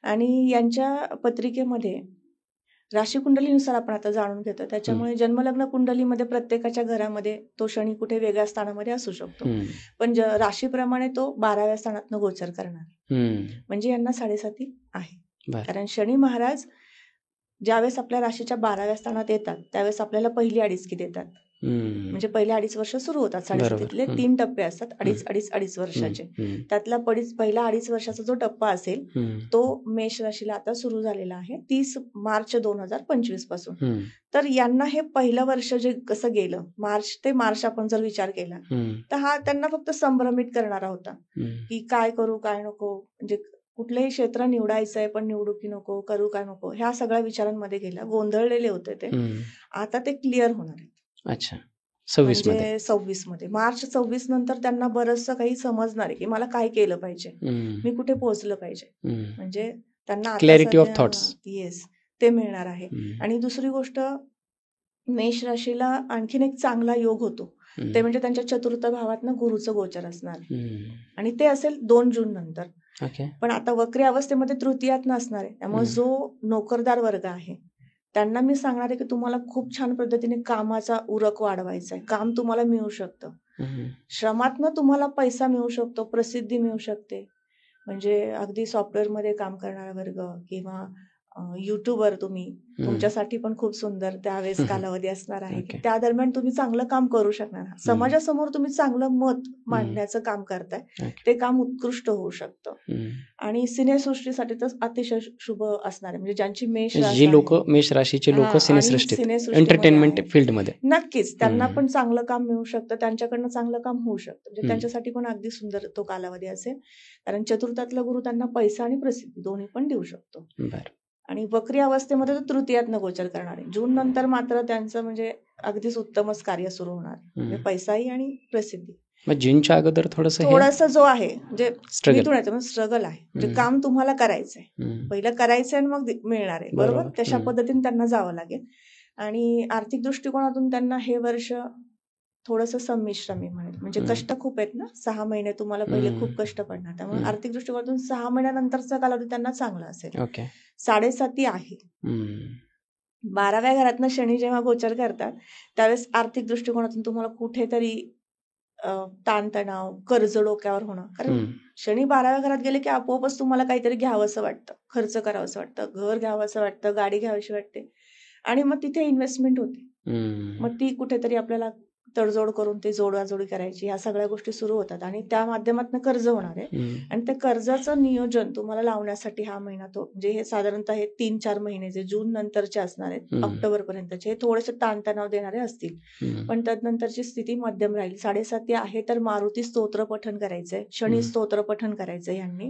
Speaker 2: आणि यांच्या पत्रिकेमध्ये राशी कुंडलीनुसार आपण आता जाणून घेतो. त्याच्यामुळे जन्मलग्न कुंडलीमध्ये प्रत्येकाच्या घरामध्ये तो शनी कुठे वेगळ्या स्थानामध्ये असू शकतो, पण राशीप्रमाणे तो 12व्या स्थानातनं गोचर करणार. म्हणजे यांना 7.5 आहे. कारण शनी महाराज ज्यावेळेस आपल्या राशीच्या 12व्या स्थानात येतात त्यावेळेस आपल्याला पहिली अडीचकी देतात. म्हणजे पहिले 2.5 वर्ष सुरू होतात. 7.5 3 टप्पे असतात, 2.5 वर्षाचे. त्यातला पहिला 2.5 वर्षाचा जो टप्पा असेल तो मेष राशीला आता सुरू झालेला आहे 30 मार्च 2025 पासून. तर यांना हे पहिलं वर्ष जे कसं गेलं, मार्च ते मार्च आपण जर विचार केला तर हा त्यांना फक्त संभ्रमित करणारा होता की काय करू काय नको, म्हणजे कुठलंही क्षेत्र निवडायचं आहे पण निवडू की नको, करू काय नको, ह्या सगळ्या विचारांमध्ये गेला, गोंधळलेले होते ते. आता ते क्लिअर होणार आहेत.
Speaker 1: अच्छा, 26 मध्ये.
Speaker 2: म्हणजे 26 मध्ये मार्च 26 नंतर त्यांना बरंचसं काही समजणार आहे की मला काय केलं पाहिजे, मी कुठे पोहोचलं पाहिजे. म्हणजे त्यांना
Speaker 1: क्लॅरिटी ऑफ थॉट्स.
Speaker 2: येस, ते मिळणार आहे. आणि दुसरी गोष्ट, मेष राशीला आणखीन एक चांगला योग होतो ते म्हणजे त्यांच्या चतुर्थ भावातनं गुरुचं गोचर असणार आणि ते असेल 2 जून नंतर. पण आता वक्री अवस्थेमध्ये तृतीयात नसणार आहे. त्यामुळे जो नोकरदार वर्ग आहे त्यांना मी सांगणार आहे की तुम्हाला खूप छान पद्धतीने कामाचा उरक वाढवायचा आहे. काम तुम्हाला मिळू शकतं, श्रमातनं तुम्हाला पैसा मिळू शकतो, प्रसिद्धी मिळू शकते. म्हणजे अगदी सॉफ्टवेअरमध्ये काम करणारा वर्ग किंवा युट्यूबर तुम्ही, तुमच्यासाठी पण खूप सुंदर त्यावेळेस कालावधी असणार आहे की त्या दरम्यान तुम्ही चांगलं काम करू शकणार. समाजासमोर तुम्ही चांगलं मत मांडण्याचं काम करताय, ते काम उत्कृष्ट होऊ शकतं. आणि सिनेसृष्टीसाठी तर अतिशय शुभ असणार आहे. म्हणजे ज्यांची मेष रास
Speaker 1: जी लोक मेष राशीचे लोक सिनेसृष्टीत, एंटरटेनमेंट फील्डमध्ये,
Speaker 2: नक्कीच त्यांना पण चांगलं काम मिळू शकतं, त्यांच्याकडनं चांगलं काम होऊ शकतं. म्हणजे त्यांच्यासाठी पण अगदी सुंदर तो कालावधी असेल. कारण चतुर्थातला गुरु त्यांना पैसा आणि प्रसिद्धी दोन्ही पण देऊ शकतो. आणि वक्री अवस्थेमध्ये तो तृतीयातनं गोचर करणार आहे. जून नंतर मात्र त्यांचं म्हणजे अगदीच उत्तमच कार्य सुरू होणार आहे. म्हणजे पैसाही आणि प्रसिद्धी.
Speaker 1: जूनच्या अगोदर
Speaker 2: थोडंसं जो आहे म्हणजे स्ट्रगल आहे. म्हणजे काम तुम्हाला करायचंय, पहिलं करायचंय आणि मग मिळणार आहे, बरोबर. तशा पद्धतीने त्यांना जावं लागेल. आणि आर्थिक दृष्टिकोनातून त्यांना हे वर्ष थोडंसं संमिश्र मी म्हणेल. म्हणजे कष्ट खूप आहेत ना, 6 महिने तुम्हाला पहिले खूप कष्ट पडणार. त्यामुळे आर्थिक दृष्टिकोनातून 6 महिन्यानंतरचा कालावधी त्यांना चांगला असेल. 7.5 आहे. 12व्या घरातनं शनी जेव्हा गोचर करतात त्यावेळेस आर्थिक दृष्टिकोनातून तुम्हाला कुठेतरी ताणतणाव, कर्ज डोक्यावर होणं. कारण शनी 12व्या घरात गेले की आपोआपच तुम्हाला काहीतरी घ्यावं असं वाटतं, खर्च करावं असं वाटतं, घर घ्यावं असं वाटतं, गाडी घ्यावीशी वाटते आणि मग तिथे इन्व्हेस्टमेंट होते. मग ती कुठेतरी आपल्याला तडजोड करून ते जोडाजोडी करायची, ह्या सगळ्या गोष्टी सुरू होतात आणि त्या माध्यमातून कर्ज होणार आहे. आणि त्या कर्जाचं नियोजन तुम्हाला लावण्यासाठी हा महिना तो म्हणजे हे साधारणतः हे 3-4 महिने जे जून नंतरचे असणार आहेत, ऑक्टोबर पर्यंतचे, हे थोडेसे ताणतणाव देणारे असतील. पण त्यानंतरची स्थिती मध्यम राहील. 7.5 आहे तर मारुती स्तोत्र पठण करायचंय, शनी स्तोत्र पठण करायचंय, यांनी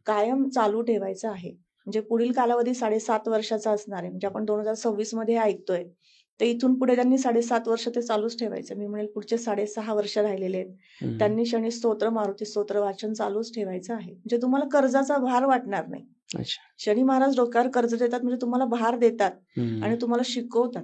Speaker 2: कायम चालू ठेवायचं आहे. म्हणजे पुढील कालावधी 7.5 वर्षाचा असणार आहे. म्हणजे आपण 2026 मध्ये ऐकतोय तर इथून पुढे त्यांनी 7.5 वर्ष ते चालूच ठेवायचं. मी म्हणेल पुढचे 6.5 वर्ष राहिलेले आहेत त्यांनी शनी स्तोत्र, मारुती स्तोत्र वाचन चालूच ठेवायचं आहे. म्हणजे तुम्हाला कर्जाचा भार वाटणार नाही.
Speaker 1: अच्छा.
Speaker 2: शनी महाराज डोक्यावर कर्ज देतात म्हणजे तुम्हाला भार देतात
Speaker 1: हम्म.
Speaker 2: आणि तुम्हाला शिकवतात.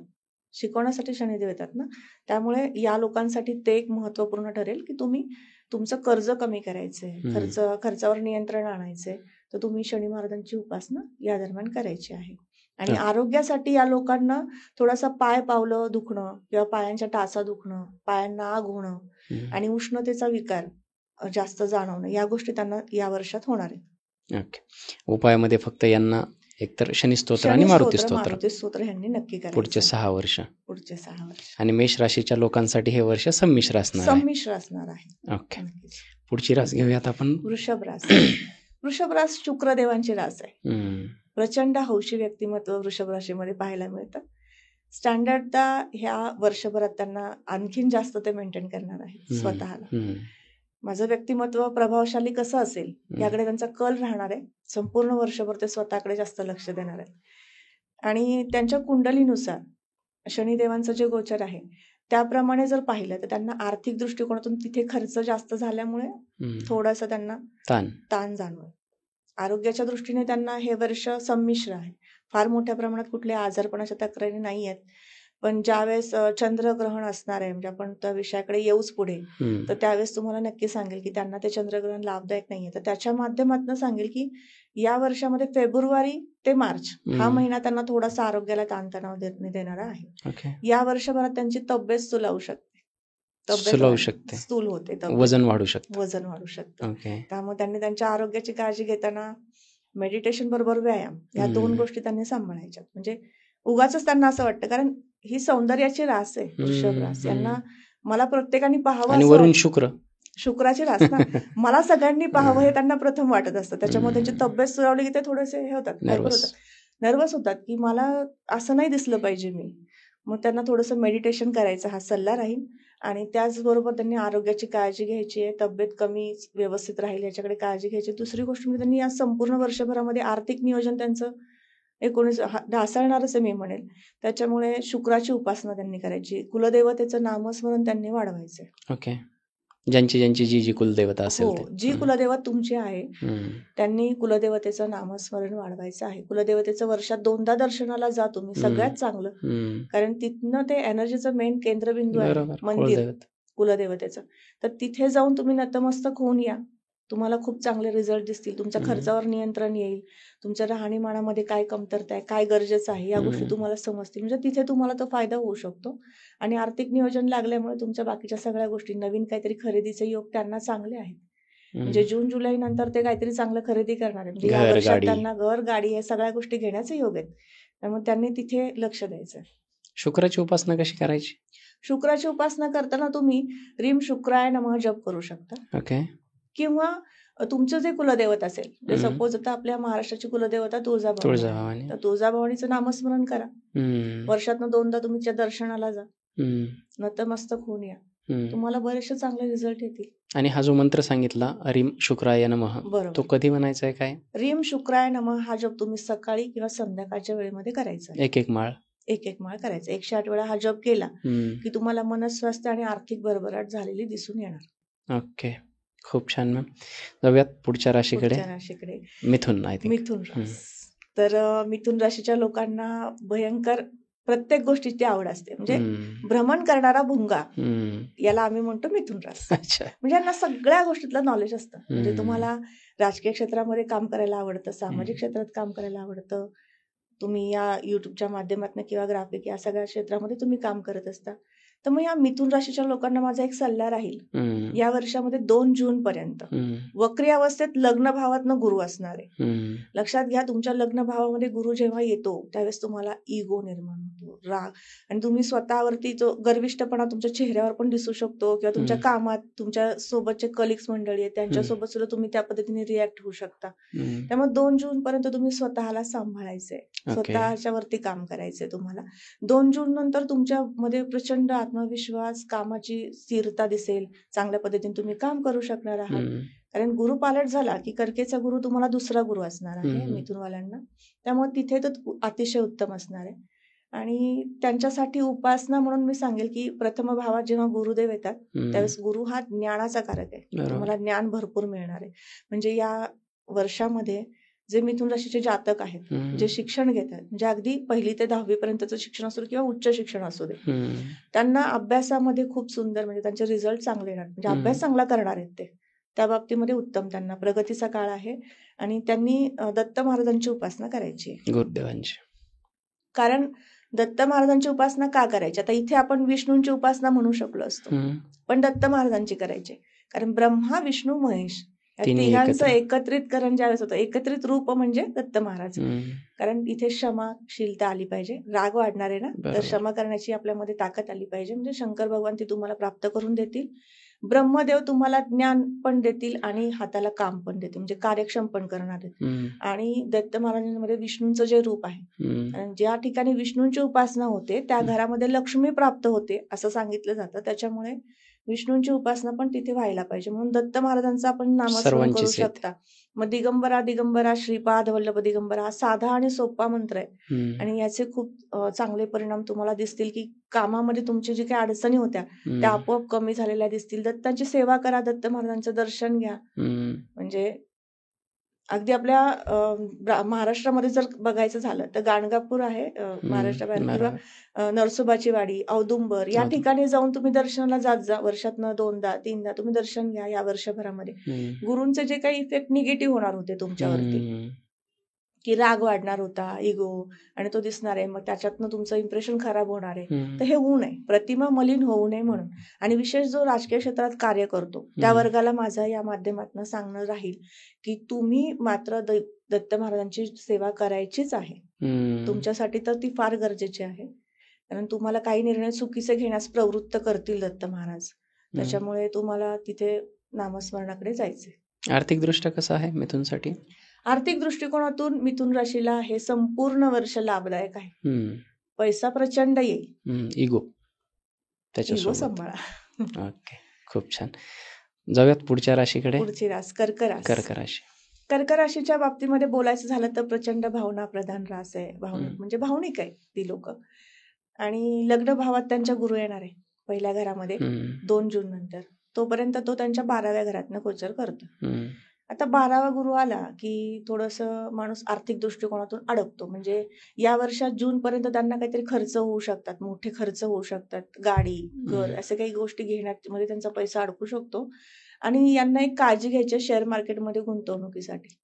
Speaker 2: शिकवण्यासाठी शनिदेव येतात ना, त्यामुळे या लोकांसाठी ते एक महत्वपूर्ण ठरेल की तुम्ही तुमचं कर्ज कमी करायचंय, खर्चावर नियंत्रण आणायचंय, तर तुम्ही शनी महाराजांची उपासना या दरम्यान करायची आहे. आणि
Speaker 1: हा.
Speaker 2: आरोग्यासाठी या लोकांना थोडासा पाय पावलं दुखणं किंवा पायांच्या टाचा दुखणं, पायांना आग होणं आणि उष्णतेचा विकार जास्त जाणवणं, या गोष्टी त्यांना या वर्षात होणार आहेत.
Speaker 1: ओके. उपायामध्ये फक्त यांना एकतर शनी स्तोत्र आणि
Speaker 2: शनी
Speaker 1: मारुती
Speaker 2: स्तोत्र,
Speaker 1: स्तोत्र
Speaker 2: मारुती स्तोत्र ह्यांनी नक्की
Speaker 1: पुढचे
Speaker 2: करायचं.
Speaker 1: 6 वर्ष.
Speaker 2: पुढचे 6 वर्ष
Speaker 1: आणि मेष राशीच्या लोकांसाठी हे वर्ष संमिश्र असणार आहे.
Speaker 2: संमिश्र असणार आहे.
Speaker 1: ओके.
Speaker 2: नक्कीच.
Speaker 1: पुढची रास घेऊयात आपण.
Speaker 2: वृषभ रास. वृषभ रास शुक्रदेवांची रास आहे. प्रचंड हौशी व्यक्तिमत्व वृषभ राशीमध्ये पाहायला मिळतं. स्टँडर्डता ह्या वर्षभरात त्यांना आणखीन जास्त ते मेंटेन करणार आहेत स्वतःला. माझं व्यक्तिमत्व प्रभावशाली कसं असेल याकडे त्यांचा कल राहणार आहे. संपूर्ण वर्षभर ते स्वतःकडे जास्त लक्ष देणार आहेत. आणि त्यांच्या कुंडलीनुसार शनिदेवांचं जे गोचर आहे त्याप्रमाणे जर पाहिलं तर त्यांना आर्थिक दृष्टिकोनातून तिथे खर्च जास्त झाल्यामुळे थोडासा त्यांना ताण जाणवेल. आरोग्याच्या दृष्टीने त्यांना हे वर्ष संमिश्र आहे. फार मोठ्या प्रमाणात कुठल्या आजारपणाच्या तक्रारी नाही आहेत. पण ज्यावेळेस चंद्रग्रहण असणार आहे, म्हणजे आपण त्या विषयाकडे येऊच पुढे, तर त्यावेळेस तुम्हाला नक्की सांगेल की त्यांना ते चंद्रग्रहण लाभदायक नाहीये. तर त्याच्या माध्यमातून सांगेल की या वर्षामध्ये फेब्रुवारी ते मार्च हा महिना त्यांना थोडासा आरोग्याला ताणतणाव देणारा आहे. या वर्षभरात त्यांची तब्येत सुलावू शकते, स्थूल होते,
Speaker 1: वजन वाढू
Speaker 2: शकतं. त्यामुळे त्यांनी त्यांच्या आरोग्याची काळजी घेताना मेडिटेशन बरोबर व्यायाम या 2 गोष्टी त्यांनी सांभाळायच्या. म्हणजे उगाच त्यांना असं वाटतं, कारण ही सौंदर्याची रास आहे वृषभ रास. यांना मला प्रत्येकाने पाहावं
Speaker 1: आणि वरून
Speaker 2: शुक्राची रास ना, मला सगळ्यांनी पाहावं हे त्यांना प्रथम वाटत असतं. त्याच्यामुळे त्यांची तब्येत सुधावली की ते थोडेसे हे होतात, नर्वस होतात की मला असं नाही दिसलं पाहिजे मी. मग त्यांना थोडंसं मेडिटेशन करायचं हा सल्ला राहील. आणि त्याचबरोबर त्यांनी आरोग्याची काळजी घ्यायची आहे. तब्येत कमी व्यवस्थित राहील याच्याकडे काळजी घ्यायची. दुसरी गोष्ट म्हणजे त्यांनी या संपूर्ण वर्षभरामध्ये आर्थिक नियोजन त्यांचं ढासळणारच आहे मी म्हणेल. त्याच्यामुळे शुक्राची उपासना त्यांनी करायची. कुलदेवतेचं नामस्मरण त्यांनी वाढवायचंय.
Speaker 1: ओके. ज्यांची जी कुलदेवता असेल
Speaker 2: हो, जी कुलदेवता तुमची आहे त्यांनी कुलदेवतेचं नामस्मरण वाढवायचं आहे. कुलदेवतेचं वर्षात 2दा दर्शनाला जा तुम्ही, सगळ्यात चांगलं. कारण तिथनं ते एनर्जीचं मेन केंद्रबिंदू आहे मंदिर कुलदेवतेचं. तर तिथे जाऊन तुम्ही नतमस्तक होऊन या. तुम्हाला खूप चांगले रिझल्ट दिसतील. तुमच्या खर्चावर नियंत्रण येईल. तुमच्या राहणीमानामध्ये काय कमतरता आहे, काय गरजेचं आहे या गोष्टी तुम्हाला समजतील. म्हणजे तिथे तुम्हाला तो फायदा होऊ शकतो. आणि आर्थिक नियोजन लागल्यामुळे तुमच्या बाकीच्या सगळ्या गोष्टी, नवीन काहीतरी खरेदीचे योग त्यांना चांगले आहेत. म्हणजे जून जुलै नंतर ते काहीतरी चांगलं खरेदी करणार आहे. म्हणजे या वर्षात त्यांना घर, गाडी, या सगळ्या गोष्टी घेण्याचे योग आहेत. त्यामुळे त्यांनी तिथे लक्ष द्यायचं.
Speaker 1: शुक्राची उपासना कशी करायची?
Speaker 2: शुक्राची उपासना करताना तुम्ही रीम शुक्राय नमः जप करू शकता. किंवा तुमचं जे कुलदैवत असेल, सपोज आता आपल्या महाराष्ट्राची कुलदेवता तुळजाभवानी, तर तुळजाभवानीचं नामस्मरण करा. वर्षातनं 2दा तुमच्या दर्शनाला जा, नतमस्तक होऊन या. तुम्हाला बरेचसे चांगले रिझल्ट येतील.
Speaker 1: आणि हा जो मंत्र सांगितला रीम शुक्राय नमः, तो कधी म्हणायचा आहे? काय
Speaker 2: रीम शुक्राय नमः हा जप तुम्ही सकाळी किंवा संध्याकाळच्या वेळेमध्ये करायचा.
Speaker 1: एक माळ करायचा.
Speaker 2: 108 वेळा हा जप केला की तुम्हाला मनस्वास्थ्य आणि आर्थिक भरभराट झालेली दिसून येणार.
Speaker 1: ओके, खूप छान मॅम. जाऊयात पुढच्या राशीकडे. मिथुन
Speaker 2: रास. तर मिथुन राशीच्या लोकांना भयंकर प्रत्येक गोष्टीची आवड असते. म्हणजे भ्रमण करणारा भुंगा याला आम्ही म्हणतो मिथुन रास. म्हणजे यांना सगळ्या गोष्टीतलं नॉलेज असतं. म्हणजे तुम्हाला राजकीय क्षेत्रामध्ये काम करायला आवडतं, सामाजिक क्षेत्रात काम करायला आवडतं, तुम्ही या युट्यूबच्या माध्यमातून किंवा ग्राफिक या सगळ्या क्षेत्रामध्ये तुम्ही काम करत असता. तर मग या मिथुन राशीच्या लोकांना माझा एक सल्ला राहील, या वर्षामध्ये 2 जून पर्यंत वक्री अवस्थेत लग्न भावातनं गुरु असणार आहे. लक्षात घ्या, तुमच्या लग्न भावामध्ये गुरु जेव्हा येतो त्यावेळेस तुम्हाला इगो निर्माण होतो, राग, आणि तुम्ही स्वतःवरती जो गर्विष्ठपणा तुमच्या चेहऱ्यावर पण दिसू शकतो, किंवा तुमच्या कामात तुमच्या सोबतचे कलिग्स मंडळी आहेत त्यांच्यासोबत सुद्धा तुम्ही त्या पद्धतीने रिॲक्ट होऊ शकता. त्यामुळे 2 जून पर्यंत तुम्ही स्वतःला सांभाळायचंय, स्वतःच्या वरती काम करायचंय तुम्हाला. 2 जून नंतर तुमच्यामध्ये प्रचंड आत्मविश्वास, कामाची स्थिरता दिसेल, चांगल्या पद्धतीने तुम्ही काम करू शकणार आहात. कारण गुरु पालट झाला की कर्केचा गुरु तुम्हाला दुसरा गुरु असणार आहे मिथुनवाल्यांना. त्यामुळे तिथे तो अतिशय उत्तम असणार आहे. आणि त्यांच्यासाठी उपासना म्हणून मी सांगेल की प्रथम भावात जेव्हा गुरुदेव येतात त्यावेळेस गुरु हा ज्ञानाचा कारक आहे. तुम्हाला ज्ञान भरपूर मिळणार आहे. म्हणजे या वर्षामध्ये जे मिथुन राशीचे जातक आहेत, जे शिक्षण घेतात, म्हणजे अगदी 1ली ते 10वी पर्यंतचं शिक्षण असू दे किंवा उच्च शिक्षण असू दे, त्यांना अभ्यासामध्ये खूप सुंदर म्हणजे त्यांचे रिझल्ट चांगले येणार, म्हणजे अभ्यास चांगला करणार आहेत ते. त्या बाबतीमध्ये उत्तम त्यांना प्रगतीचा काळ आहे आणि त्यांनी दत्त महाराजांची उपासना करायची आहे.
Speaker 1: गुरुदेवांची.
Speaker 2: कारण दत्त महाराजांची उपासना का करायची? आता इथे आपण विष्णूंची उपासना म्हणू शकलो असतो, पण दत्त महाराजांची करायची. कारण ब्रह्मा, विष्णू, महेश या तिघांचं एकत्रितकरण ज्यावेळेस होतं, एकत्रित रूप म्हणजे दत्त महाराज. कारण इथे क्षमाशीलता आली पाहिजे, राग वाढणार आहे ना, तर क्षमा करण्याची आपल्यामध्ये ताकद आली पाहिजे. म्हणजे शंकर भगवान ती तुम्हाला प्राप्त करून देतील. ब्रह्मदेव तुम्हाला ज्ञान पण देतील आणि हाताला काम पण देतील, म्हणजे कार्यक्षम पण करणार आहेत. आणि दत्त महाराजांमध्ये विष्णूंचं जे रूप आहे, ज्या ठिकाणी विष्णूंची उपासना होते त्या घरामध्ये लक्ष्मी प्राप्त होते असं सांगितलं जातं. त्याच्यामुळे विष्णूंची उपासना पण तिथे व्हायला पाहिजे, म्हणून दत्त महाराजांचं आपण नामस्मरण करू शकता. मग दिगंबरा दिगंबरा श्रीपाद वल्लभ दिगंबरा हा साधा आणि सोपा मंत्र आहे आणि याचे खूप चांगले परिणाम तुम्हाला दिसतील, की कामामध्ये तुमची जी काही अडचणी होत्या त्या आपोआप कमी झालेल्या दिसतील. दत्तांची सेवा करा, दत्त महाराजांचं दर्शन घ्या. म्हणजे अगदी आपल्या महाराष्ट्रामध्ये जर बघायचं झालं तर गाणगापूर आहे महाराष्ट्राबाहेर, किंवा नरसोबाची वाडी, औदुंबर या ठिकाणी जाऊन तुम्ही दर्शनाला जात जा. वर्षातनं 2दा 3दा तुम्ही दर्शन घ्या. या वर्षभरामध्ये गुरूंचे जे काही इफेक्ट निगेटिव्ह होणार होते तुमच्यावरती, की राग वाढणार होता, इगो, आणि तो दिसणार आहे, मग त्याच्यातनं तुमचं इम्प्रेशन खराब होणार आहे, तर हे होऊ नये, प्रतिमा मलिन होऊ नये म्हणून. आणि विशेष जो राजकीय क्षेत्रात कार्य करतो त्या वर्गाला माझा या माध्यमातून सांगणं राहील की तुम्ही मात्र दत्त महाराजांची सेवा करायचीच आहे. तुमच्यासाठी तर ती फार गरजेची आहे, कारण तुम्हाला काही निर्णय चुकीचे घेण्यास प्रवृत्त करतील दत्त महाराज. त्याच्यामुळे तुम्हाला तिथे नामस्मरणाकडे जायचे.
Speaker 1: आर्थिक दृष्ट्या कसं आहे मिथुनसाठी?
Speaker 2: आर्थिक दृष्टिकोनातून मिथुन राशीला हे संपूर्ण वर्ष लाभदायक आहे. पैसा प्रचंड येईल.
Speaker 1: इगो
Speaker 2: सांभाळा.
Speaker 1: ओके, खूप छान. जाऊयात पुढच्या राशीकडे.
Speaker 2: पुढची रास कर्क
Speaker 1: राशी.
Speaker 2: कर्क राशीच्या बाबतीमध्ये बोलायचं झालं तर प्रचंड भावना प्रधान रास आहे. म्हणजे भावनिक आहे ती लोक. आणि लग्न भावात त्यांच्या गुरु येणार आहे पहिल्या घरामध्ये 2 जून नंतर. तोपर्यंत तो त्यांच्या 12व्या घरातनं गोचर करतो. आता 12वा गुरु आला की थोडंसं माणूस आर्थिक दृष्टिकोनातून अडकतो. म्हणजे या वर्षात जून पर्यंत त्यांना काहीतरी खर्च होऊ शकतात, मोठे खर्च होऊ शकतात, गाडी, घर, असे काही गोष्टी घेण्यामध्ये त्यांचा पैसा अडकू शकतो. आणि यांना एक काळजी घ्यायची शेअर मार्केटमध्ये गुंतवणुकीसाठी.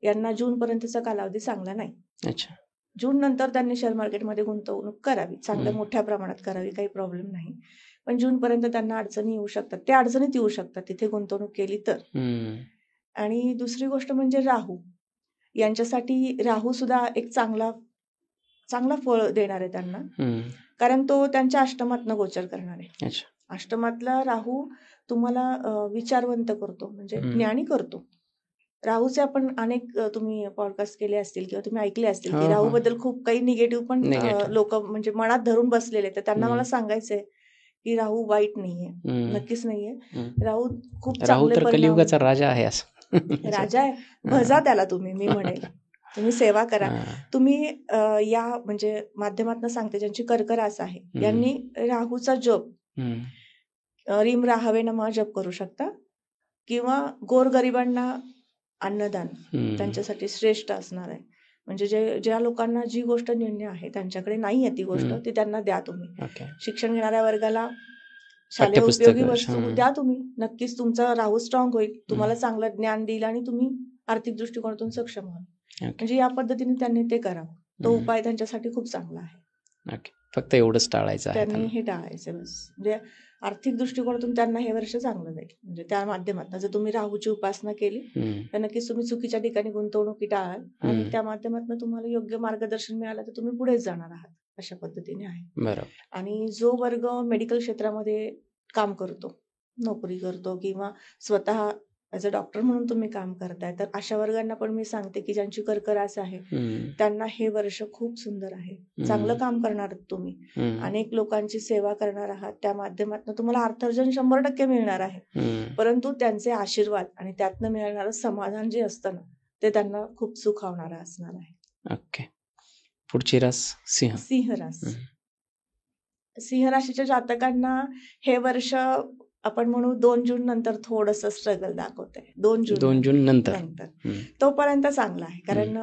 Speaker 2: यांना जून पर्यंतचा कालावधी चांगला नाही.
Speaker 1: अच्छा.
Speaker 2: जून नंतर त्यांनी शेअर मार्केटमध्ये गुंतवणूक करावी, चांगल्या मोठ्या प्रमाणात करावी, काही प्रॉब्लेम नाही. पण जून पर्यंत त्यांना अडचणी येऊ शकतात, त्या अडचणीत येऊ शकतात तिथे गुंतवणूक केली तर. आणि दुसरी गोष्ट म्हणजे राहू. यांच्यासाठी राहू सुद्धा एक चांगला फळ देणार आहे त्यांना, कारण तो त्यांच्या अष्टमातनं गोचर करणार आहे. अष्टमातला राहू तुम्हाला विचारवंत करतो, म्हणजे ज्ञानी करतो. राहूचे आपण अनेक तुम्ही पॉडकास्ट केले असतील किंवा तुम्ही ऐकले असतील की राहू बद्दल खूप काही निगेटिव्ह पण लोक म्हणजे मनात धरून बसलेले. तर त्यांना मला सांगायचंय की राहू वाईट नाहीये, नक्कीच नाहीये. राहू खूप चांगले
Speaker 1: कलियुगाचा राजा आहे.
Speaker 2: राजा आहे, भजा त्याला तुम्ही, मी म्हणेल तुम्ही सेवा करा. तुम्ही या म्हणजे माध्यमातून सांगते ज्यांची कर्क रास आहे यांनी राहूचा जप रीम राहावे नमः जप करू शकता, किंवा गोरगरिबांना अन्नदान त्यांच्यासाठी श्रेष्ठ असणार आहे. म्हणजे ज्या लोकांना जी गोष्ट निर्णय आहे त्यांच्याकडे नाही आहे ती गोष्ट, ती त्यांना द्या तुम्ही. शिक्षण घेणाऱ्या वर्गाला शालेय उपयोगी वस्तू द्या तुम्ही. नक्कीच तुमचा राहू स्ट्रॉंग होईल, तुम्हाला चांगलं ज्ञान देईल आणि तुम्ही आर्थिक दृष्टिकोनातून सक्षम व्हाल. म्हणजे या पद्धतीने त्यांनी ते करावं. तो उपाय त्यांच्यासाठी खूप चांगला आहे.
Speaker 1: फक्त एवढंच टाळायचं आहे,
Speaker 2: त्यांनी हे टाळायचं बस. म्हणजे आर्थिक दृष्टिकोनातून त्यांना हे वर्ष चांगलं जाईल. म्हणजे त्या माध्यमातून जर तुम्ही राहूची उपासना केली तर नक्कीच तुम्ही चुकीच्या ठिकाणी गुंतवणुकी टाळाल आणि त्या माध्यमातून तुम्हाला योग्य मार्गदर्शन मिळालं तर तुम्ही पुढेच जाणार आहात. अशा पद्धतीने आहे. आणि जो वर्ग मेडिकल क्षेत्रामध्ये काम करतो, नोकरी करतो, किंवा स्वतः ऍज अ डॉक्टर म्हणून तुम्ही काम करताय, तर अशा वर्गांना पण मी सांगते की ज्यांची कर्क रास आहे त्यांना हे वर्ष खूप सुंदर आहे. चांगलं काम करणार आहात तुम्ही, अनेक लोकांची सेवा करणार आहात. त्या माध्यमातून तुम्हाला अर्थार्जन 100% मिळणार आहे. परंतु त्यांचे आशीर्वाद आणि त्यातनं मिळणारं समाधान जे असतं ना, ते त्यांना खूप सुखावणारं असणार आहे.
Speaker 1: ओके. पुढची रास
Speaker 2: सिंह रास. सिंह राशीच्या जातकांना हे वर्ष आपण म्हणू 2 जून नंतर थोडंसं स्ट्रगल दाखवतंय. 2
Speaker 1: 2 जून नंतर.
Speaker 2: नंतर तोपर्यंत चांगला आहे. कारण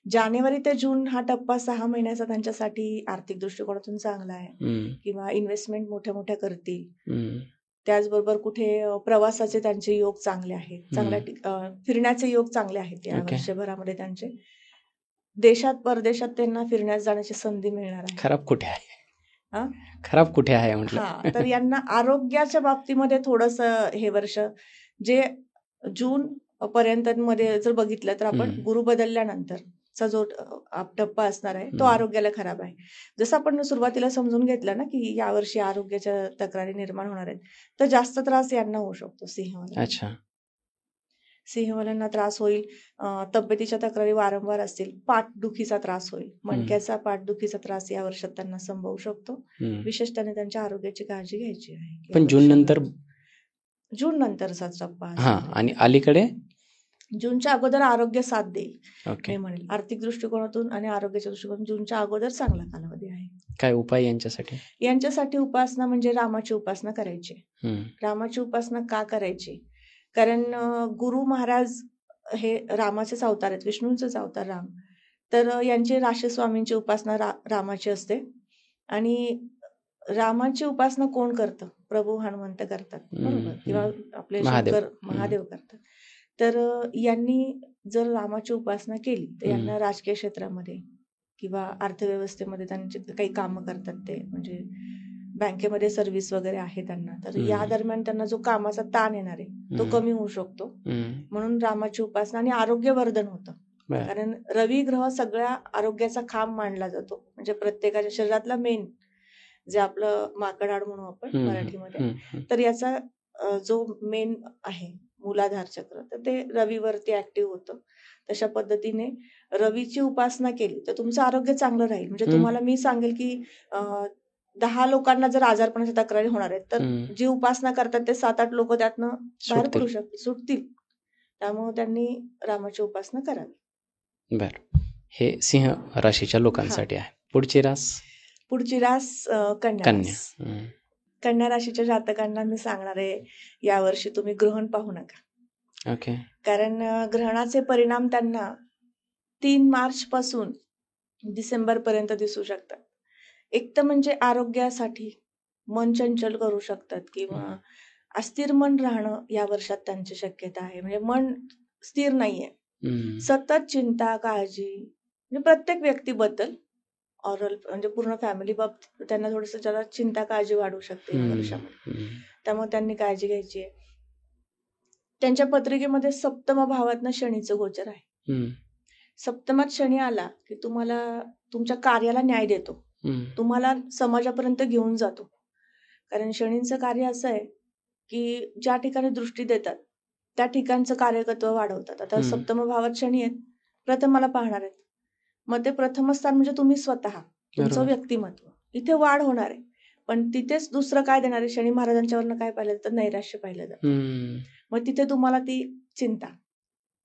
Speaker 2: जानेवारी ते जून हा टप्पा 6 महिन्याचा त्यांच्यासाठी आर्थिक दृष्टिकोनातून चांगला आहे. किंवा इन्व्हेस्टमेंट मोठ्या मोठ्या करतील. त्याचबरोबर कुठे प्रवासाचे त्यांचे योग चांगले आहेत. चांगल्या फिरण्याचे योग चांगले आहेत या वर्षभरामध्ये त्यांचे. देशात परदेशात त्यांना फिरण्यास जाण्याची संधी मिळणार आहे.
Speaker 1: खराब कुठे आहे? खराब कुठे आहे म्हटलं.
Speaker 2: तर यांना आरोग्याच्या बाबतीमध्ये थोडंसं हे वर्ष जे जून पर्यंत मध्ये जर बघितलं तर आपण गुरु बदलल्यानंतरचा जो टप्पा असणार आहे तो आरोग्याला खराब आहे. जसं आपण सुरुवातीला समजून घेतलं ना की यावर्षी आरोग्याच्या तक्रारी निर्माण होणार आहेत, तर जास्त त्रास यांना होऊ शकतो. सिंहवाल्यांना त्रास होईल. तब्येतीच्या तक्रारी वारंवार असतील. पाठदुखीचा त्रास होईल. मणक्याचा पाठदुखीचा त्रास या वर्षात त्यांना संभवू शकतो. विशेषतः त्यांच्या आरोग्याची काळजी घ्यायची आहे.
Speaker 1: पण जून
Speaker 2: नंतरचा टप्पा
Speaker 1: आणि अलीकडे
Speaker 2: जूनच्या अगोदर आरोग्य साथ देईल. मी म्हणेल आर्थिक दृष्टिकोनातून आणि आरोग्याच्या दृष्टिकोनातून जूनच्या अगोदर चांगला कालावधी आहे.
Speaker 1: काय उपाय यांच्यासाठी
Speaker 2: उपासना म्हणजे रामाची उपासना करायची. रामाची उपासना का करायची? कारण गुरु महाराज हे रामाचेच अवतार आहेत, विष्णूंचेच अवतार राम. तर यांची राशेस्वामींची उपासना रामाची असते. आणि रामाची उपासना कोण करतं? प्रभू हनुमंत करतात, बरोबर, किंवा आपले शंकर महादेव करतात. तर यांनी जर रामाची उपासना केली तर यांना राजकीय क्षेत्रामध्ये किंवा अर्थव्यवस्थेमध्ये त्यांचे काही कामं करतात ते, म्हणजे बँकेमध्ये सर्व्हिस वगैरे आहे त्यांना, तर या दरम्यान त्यांना जो कामाचा ताण येणार आहे तो कमी होऊ शकतो. म्हणून रामाची उपासना. आणि आरोग्यवर्धन होतं. कारण रवी ग्रह सगळ्या आरोग्याचा खांब मानला जातो. म्हणजे प्रत्येकाच्या शरीरातला मेन जे आपलं माकडहाड म्हणू आपण मराठीमध्ये, तर याचा जो मेन आहे मूलाधार चक्र, तर ते रवीवरती ऍक्टिव्ह होतं. तशा पद्धतीने रवीची उपासना केली तर तुमचं आरोग्य चांगलं राहील. म्हणजे तुम्हाला मी सांगेल की 10 लोकांना जर आजारपणाच्या तक्रारी होणार आहेत तर जी उपासना करतात ते 7-8 लोक त्यातनं बाहेर पडू शकतील, सुटतील. त्यामुळे त्यांनी रामाची उपासना करावी.
Speaker 1: बर, हे सिंह राशीच्या लोकांसाठी आहे. पुढची रास कन्या.
Speaker 2: कन्या राशीच्या जातकांना मी सांगणार आहे यावर्षी तुम्ही ग्रहण पाहू नका. कारण ग्रहणाचे परिणाम त्यांना 3 मार्च पासून डिसेंबर पर्यंत दिसू शकतात. एक तर म्हणजे आरोग्यासाठी मन चंचल करू शकतात किंवा अस्थिर मन राहणं या वर्षात त्यांची शक्यता आहे. म्हणजे मन स्थिर नाहीये. सतत चिंता, काळजी, म्हणजे प्रत्येक व्यक्तीबद्दल ऑरल म्हणजे पूर्ण फॅमिली बाबतीत त्यांना थोडंसं जरा चिंता काळजी वाढू शकते या वर्षामध्ये. त्यामुळे त्यांनी काळजी घ्यायची आहे. त्यांच्या पत्रिकेमध्ये सप्तम भावातनं शनीचं गोचर आहे. सप्तमात शनी आला की तुम्हाला तुमच्या कार्याला न्याय देतो, तुम्हाला समाजापर्यंत घेऊन जातो. कारण शनींचं कार्य असं आहे की ज्या ठिकाणी दृष्टी देतात त्या ठिकाणचं कार्यकर्तृत्व वाढवतात. आता सप्तम भावात शनी आहेत, प्रथमाला पाहणार आहेत. मग ते प्रथम स्थान म्हणजे तुम्ही स्वतः, तुमचं व्यक्तिमत्व, इथे वाढ होणार आहे. पण तिथेच दुसरं काय देणार आहे? शनी महाराजांच्यावरनं काय पाहिलं तर नैराश्य पाहिलं जातं. मग तिथे तुम्हाला ती चिंता,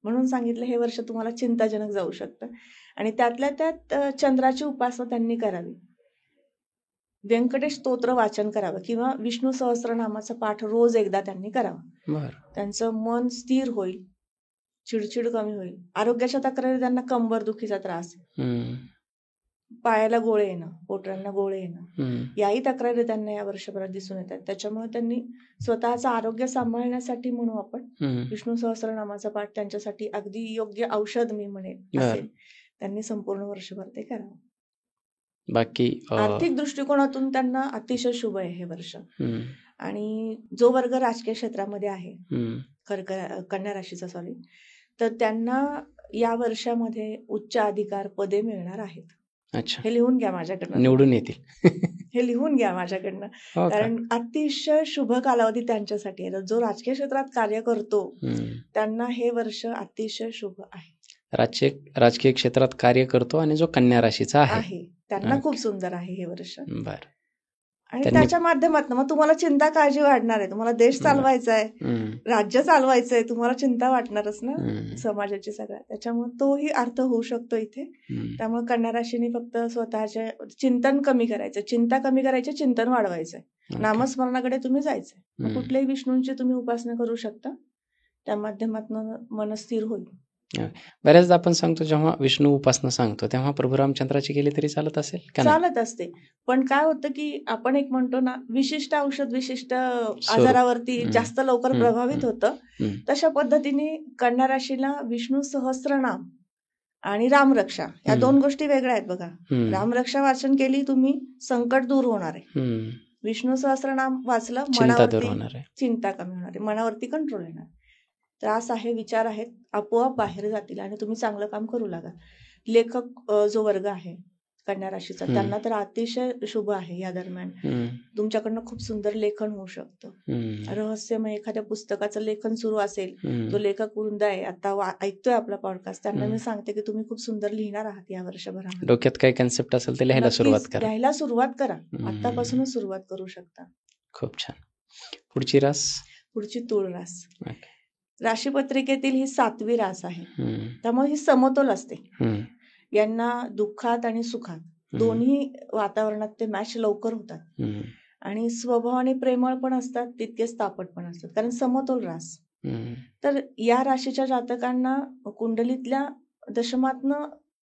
Speaker 2: म्हणून सांगितलं हे वर्ष तुम्हाला चिंताजनक जाऊ शकतं. आणि त्यातल्या त्यात चंद्राची उपासना त्यांनी करावी. व्यंकटेश स्तोत्र वाचन करावं किंवा विष्णू सहस्त्रनामाचा पाठ रोज एकदा त्यांनी करावा. त्यांचं मन स्थिर होईल, चिडचिड कमी होईल. आरोग्याच्या तक्रारी त्यांना कंबर दुखीचा त्रास, पायाला गोळे येणं, पोटऱ्यांना गोळे येणं, याही तक्रारी त्यांना या वर्षभरात दिसून येतात. त्याच्यामुळे त्यांनी स्वतःचं आरोग्य सांभाळण्यासाठी म्हणू आपण विष्णू सहस्त्रनामाचा पाठ त्यांच्यासाठी अगदी योग्य औषध मी म्हणेन असेल. त्यांनी संपूर्ण वर्षभर ते करावं.
Speaker 1: बाकी
Speaker 2: आर्थिक दृष्टिकोनातून त्यांना अतिशय शुभ आहे हे वर्ष. आणि जो वर्ग राजकीय क्षेत्रामध्ये आहे कन्या राशीचा तर त्यांना या वर्षामध्ये उच्च अधिकार पदे मिळणार आहेत. हे लिहून घ्या माझ्याकडनं,
Speaker 1: निवडून येतील.
Speaker 2: हे लिहून घ्या माझ्याकडनं. कारण अतिशय शुभ कालावधी त्यांच्यासाठी आहे. जो राजकीय क्षेत्रात कार्य करतो त्यांना हे वर्ष अतिशय शुभ आहे.
Speaker 1: राजकीय क्षेत्रात कार्य करतो आणि जो कन्या राशीचा आहे
Speaker 2: त्यांना खूप सुंदर आहे हे वर्ष.
Speaker 1: बर.
Speaker 2: आणि त्याच्या माध्यमातून मग तुम्हाला चिंता काळजी वाढणार आहे. तुम्हाला देश चालवायचा आहे, राज्य चालवायचं आहे, तुम्हाला चिंता वाटणारच ना समाजाची सगळ्या. त्याच्यामुळे तोही अर्थ होऊ शकतो इथे. त्यामुळे कन्या राशीने फक्त स्वतःचे चिंतन कमी करायचं, चिंता कमी करायची, चिंतन वाढवायचंय, नामस्मरणाकडे तुम्ही जायचंय. मग कुठल्याही विष्णूंची तुम्ही उपासना करू शकता, त्या माध्यमातून मन स्थिर होईल.
Speaker 1: बऱ्याचदा आपण सांगतो, जेव्हा विष्णू उपासना सांगतो तेव्हा प्रभू रामचंद्राची केली तरी चालत असेल का?
Speaker 2: चालत असते, पण काय होतं की आपण एक म्हणतो ना, विशिष्ट औषध विशिष्ट आजारावरती जास्त लवकर प्रभावित होतं. तशा पद्धतीने कन्या राशीला विष्णू सहस्त्रनाम आणि रामरक्षा या 2 गोष्टी वेगळ्या आहेत बघा. रामरक्षा वाचन केली तुम्ही, संकट दूर होणार आहे. विष्णू सहस्त्रनाम वाचलं, मनावरती चिंता कमी होणार आहे, मनावरती कंट्रोल येणार. त्रास आहे, विचार आहेत, आपोआप बाहेर जातील आणि तुम्ही चांगलं काम करू लागा. लेखक जो वर्ग आहे कन्या राशीचा, त्यांना तर अतिशय शुभ आहे. या दरम्यान तुमच्याकडनं खूप सुंदर लेखन होऊ शकतं. रहस्यमय एखाद्या पुस्तकाचं लेखन सुरू असेल, तो लेखक वृंद आहे आता ऐकतोय आपला पॉडकास्ट, त्यांना मी सांगते की तुम्ही खूप सुंदर लिहिणार आहात या वर्षभरामध्ये.
Speaker 1: डोक्यात काही कन्सेप्ट असेल तर लिहायला
Speaker 2: सुरुवात करा. आतापासूनच सुरुवात करू शकता.
Speaker 1: खूप छान. पुढची रास? पुढची
Speaker 2: तुळ रास. राशीपत्रिकेतील ही 7वी रास आहे. त्यामुळे ही समतोल असते. यांना दुःखात आणि सुखात दोन्ही वातावरणात ते मॅच लवकर होतात आणि स्वभावाने प्रेमळ पण असतात, तितकेच तापट पण असतात, कारण समतोल रास. तर या राशीच्या जातकांना कुंडलीतल्या दशमातनं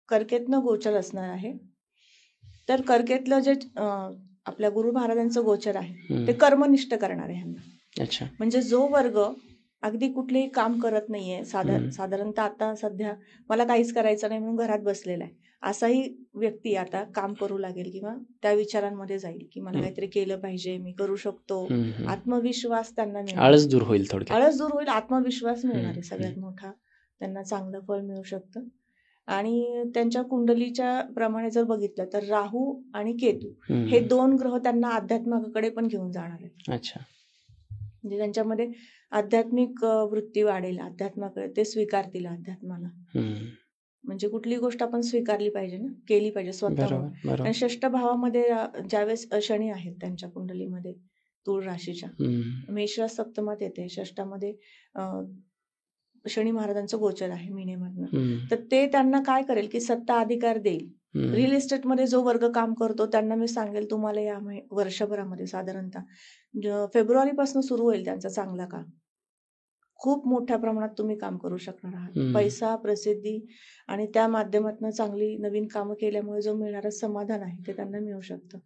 Speaker 2: कर्केतनं गोचर असणार आहे. तर कर्केतलं जे आपल्या गुरु महाराजांचं गोचर आहे ते कर्मनिष्ठ करणार आहे ह्यांना. म्हणजे जो वर्ग अगदी कुठलेही काम करत नाहीये, साधारणतः आता सध्या मला काहीच करायचं नाही म्हणून घरात बसलेला आहे, असाही व्यक्ती आता काम करू लागेल किंवा त्या विचारांमध्ये जाईल की मला काहीतरी केलं पाहिजे, मी करू शकतो. आत्मविश्वास त्यांना मिळणार,
Speaker 1: आळस दूर होईल,
Speaker 2: आत्मविश्वास मिळणार आहे सगळ्यात मोठा. त्यांना चांगलं फळ मिळू शकतं. आणि त्यांच्या कुंडलीच्या प्रमाणे जर बघितलं तर राहू आणि केतू हे 2 ग्रह त्यांना अध्यात्माकडे पण घेऊन जाणार आहेत. म्हणजे त्यांच्यामध्ये आध्यात्मिक वृत्ती वाढेल, अध्यात्माकडे ते स्वीकारतील अध्यात्माला. म्हणजे कुठली गोष्ट आपण स्वीकारली पाहिजे ना, केली पाहिजे स्वतःहून. आणि 6ष्ठ भावामध्ये ज्यावेळेस शनी आहेत त्यांच्या कुंडलीमध्ये तुळ राशीच्या, मेष रास सप्तमात येते, 6ष्ठामध्ये शनी महाराजांचं गोचर आहे मीनेमधनं. तर ते त्यांना काय करेल की सत्ता अधिकार देईल. रिअल इस्टेटमध्ये जो वर्ग काम करतो त्यांना मी सांगेल, तुम्हाला या वर्षभरामध्ये साधारणतः फेब्रुवारीपासून सुरू होईल त्यांचा चांगला काळ. खूप मोठ्या प्रमाणात तुम्ही काम करू शकणार आहात. पैसा, प्रसिद्धी आणि त्या माध्यमातून चांगली नवीन कामं केल्यामुळे जो मिळणारं समाधान आहे ते त्यांना मिळू शकतं.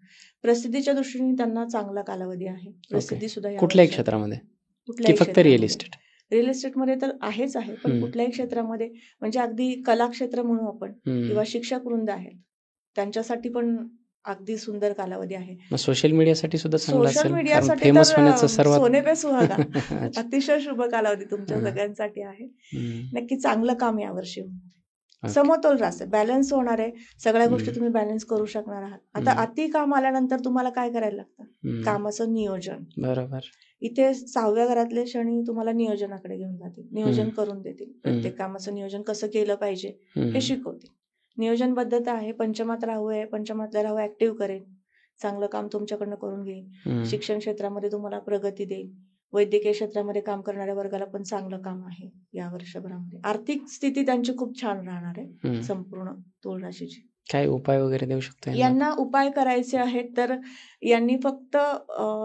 Speaker 2: प्रसिद्धीच्या दृष्टीने त्यांना चांगला कालावधी आहे. प्रसिद्धी सुद्धा
Speaker 1: कुठल्याही क्षेत्रामध्ये, फक्त रिअल इस्टेट?
Speaker 2: रिअल इस्टेटमध्ये तर आहेच आहे, पण कुठल्याही क्षेत्रामध्ये, म्हणजे अगदी कला क्षेत्र म्हणू आपण किंवा शिक्षक वृंद आहेत त्यांच्यासाठी पण अगदी सुंदर कालावधी आहे.
Speaker 1: सोशल मीडियासाठी सुद्धा
Speaker 2: सोशल मीडियासाठी तर सोने पे सुहागा. अतिशय शुभ कालावधी तुमच्या सगळ्यांसाठी आहे. नक्की चांगलं काम यावर्षी होणार. समतोल रास आहे, बॅलन्स होणार आहे, सगळ्या गोष्टी तुम्ही बॅलन्स करू शकणार आहात. आता अति काम आल्यानंतर तुम्हाला काय करायला लागतं? कामाचं नियोजन.
Speaker 1: बरोबर.
Speaker 2: इथे 6व्या घरातले शनी तुम्हाला नियोजनाकडे घेऊन जातील, नियोजन करून देतील. प्रत्येक कामाचं नियोजन कसं केलं पाहिजे हे शिकवतील. नियोजनबद्धता आहे. पंचमात राहू आहे, पंचमातला राहू ऍक्टिव्ह करेल, चांगलं काम तुमच्याकडनं करून घेईल. शिक्षण क्षेत्रामध्ये तुम्हाला प्रगती देईल. वैद्यकीय क्षेत्रामध्ये काम करणाऱ्या वर्गाला पण चांगलं काम आहे या वर्षभरामध्ये. आर्थिक स्थिती त्यांची खूप छान राहणार आहे संपूर्ण तुळ राशीची.
Speaker 1: काय उपाय वगैरे देऊ शकतो
Speaker 2: यांना? उपाय करायचे आहेत तर यांनी फक्त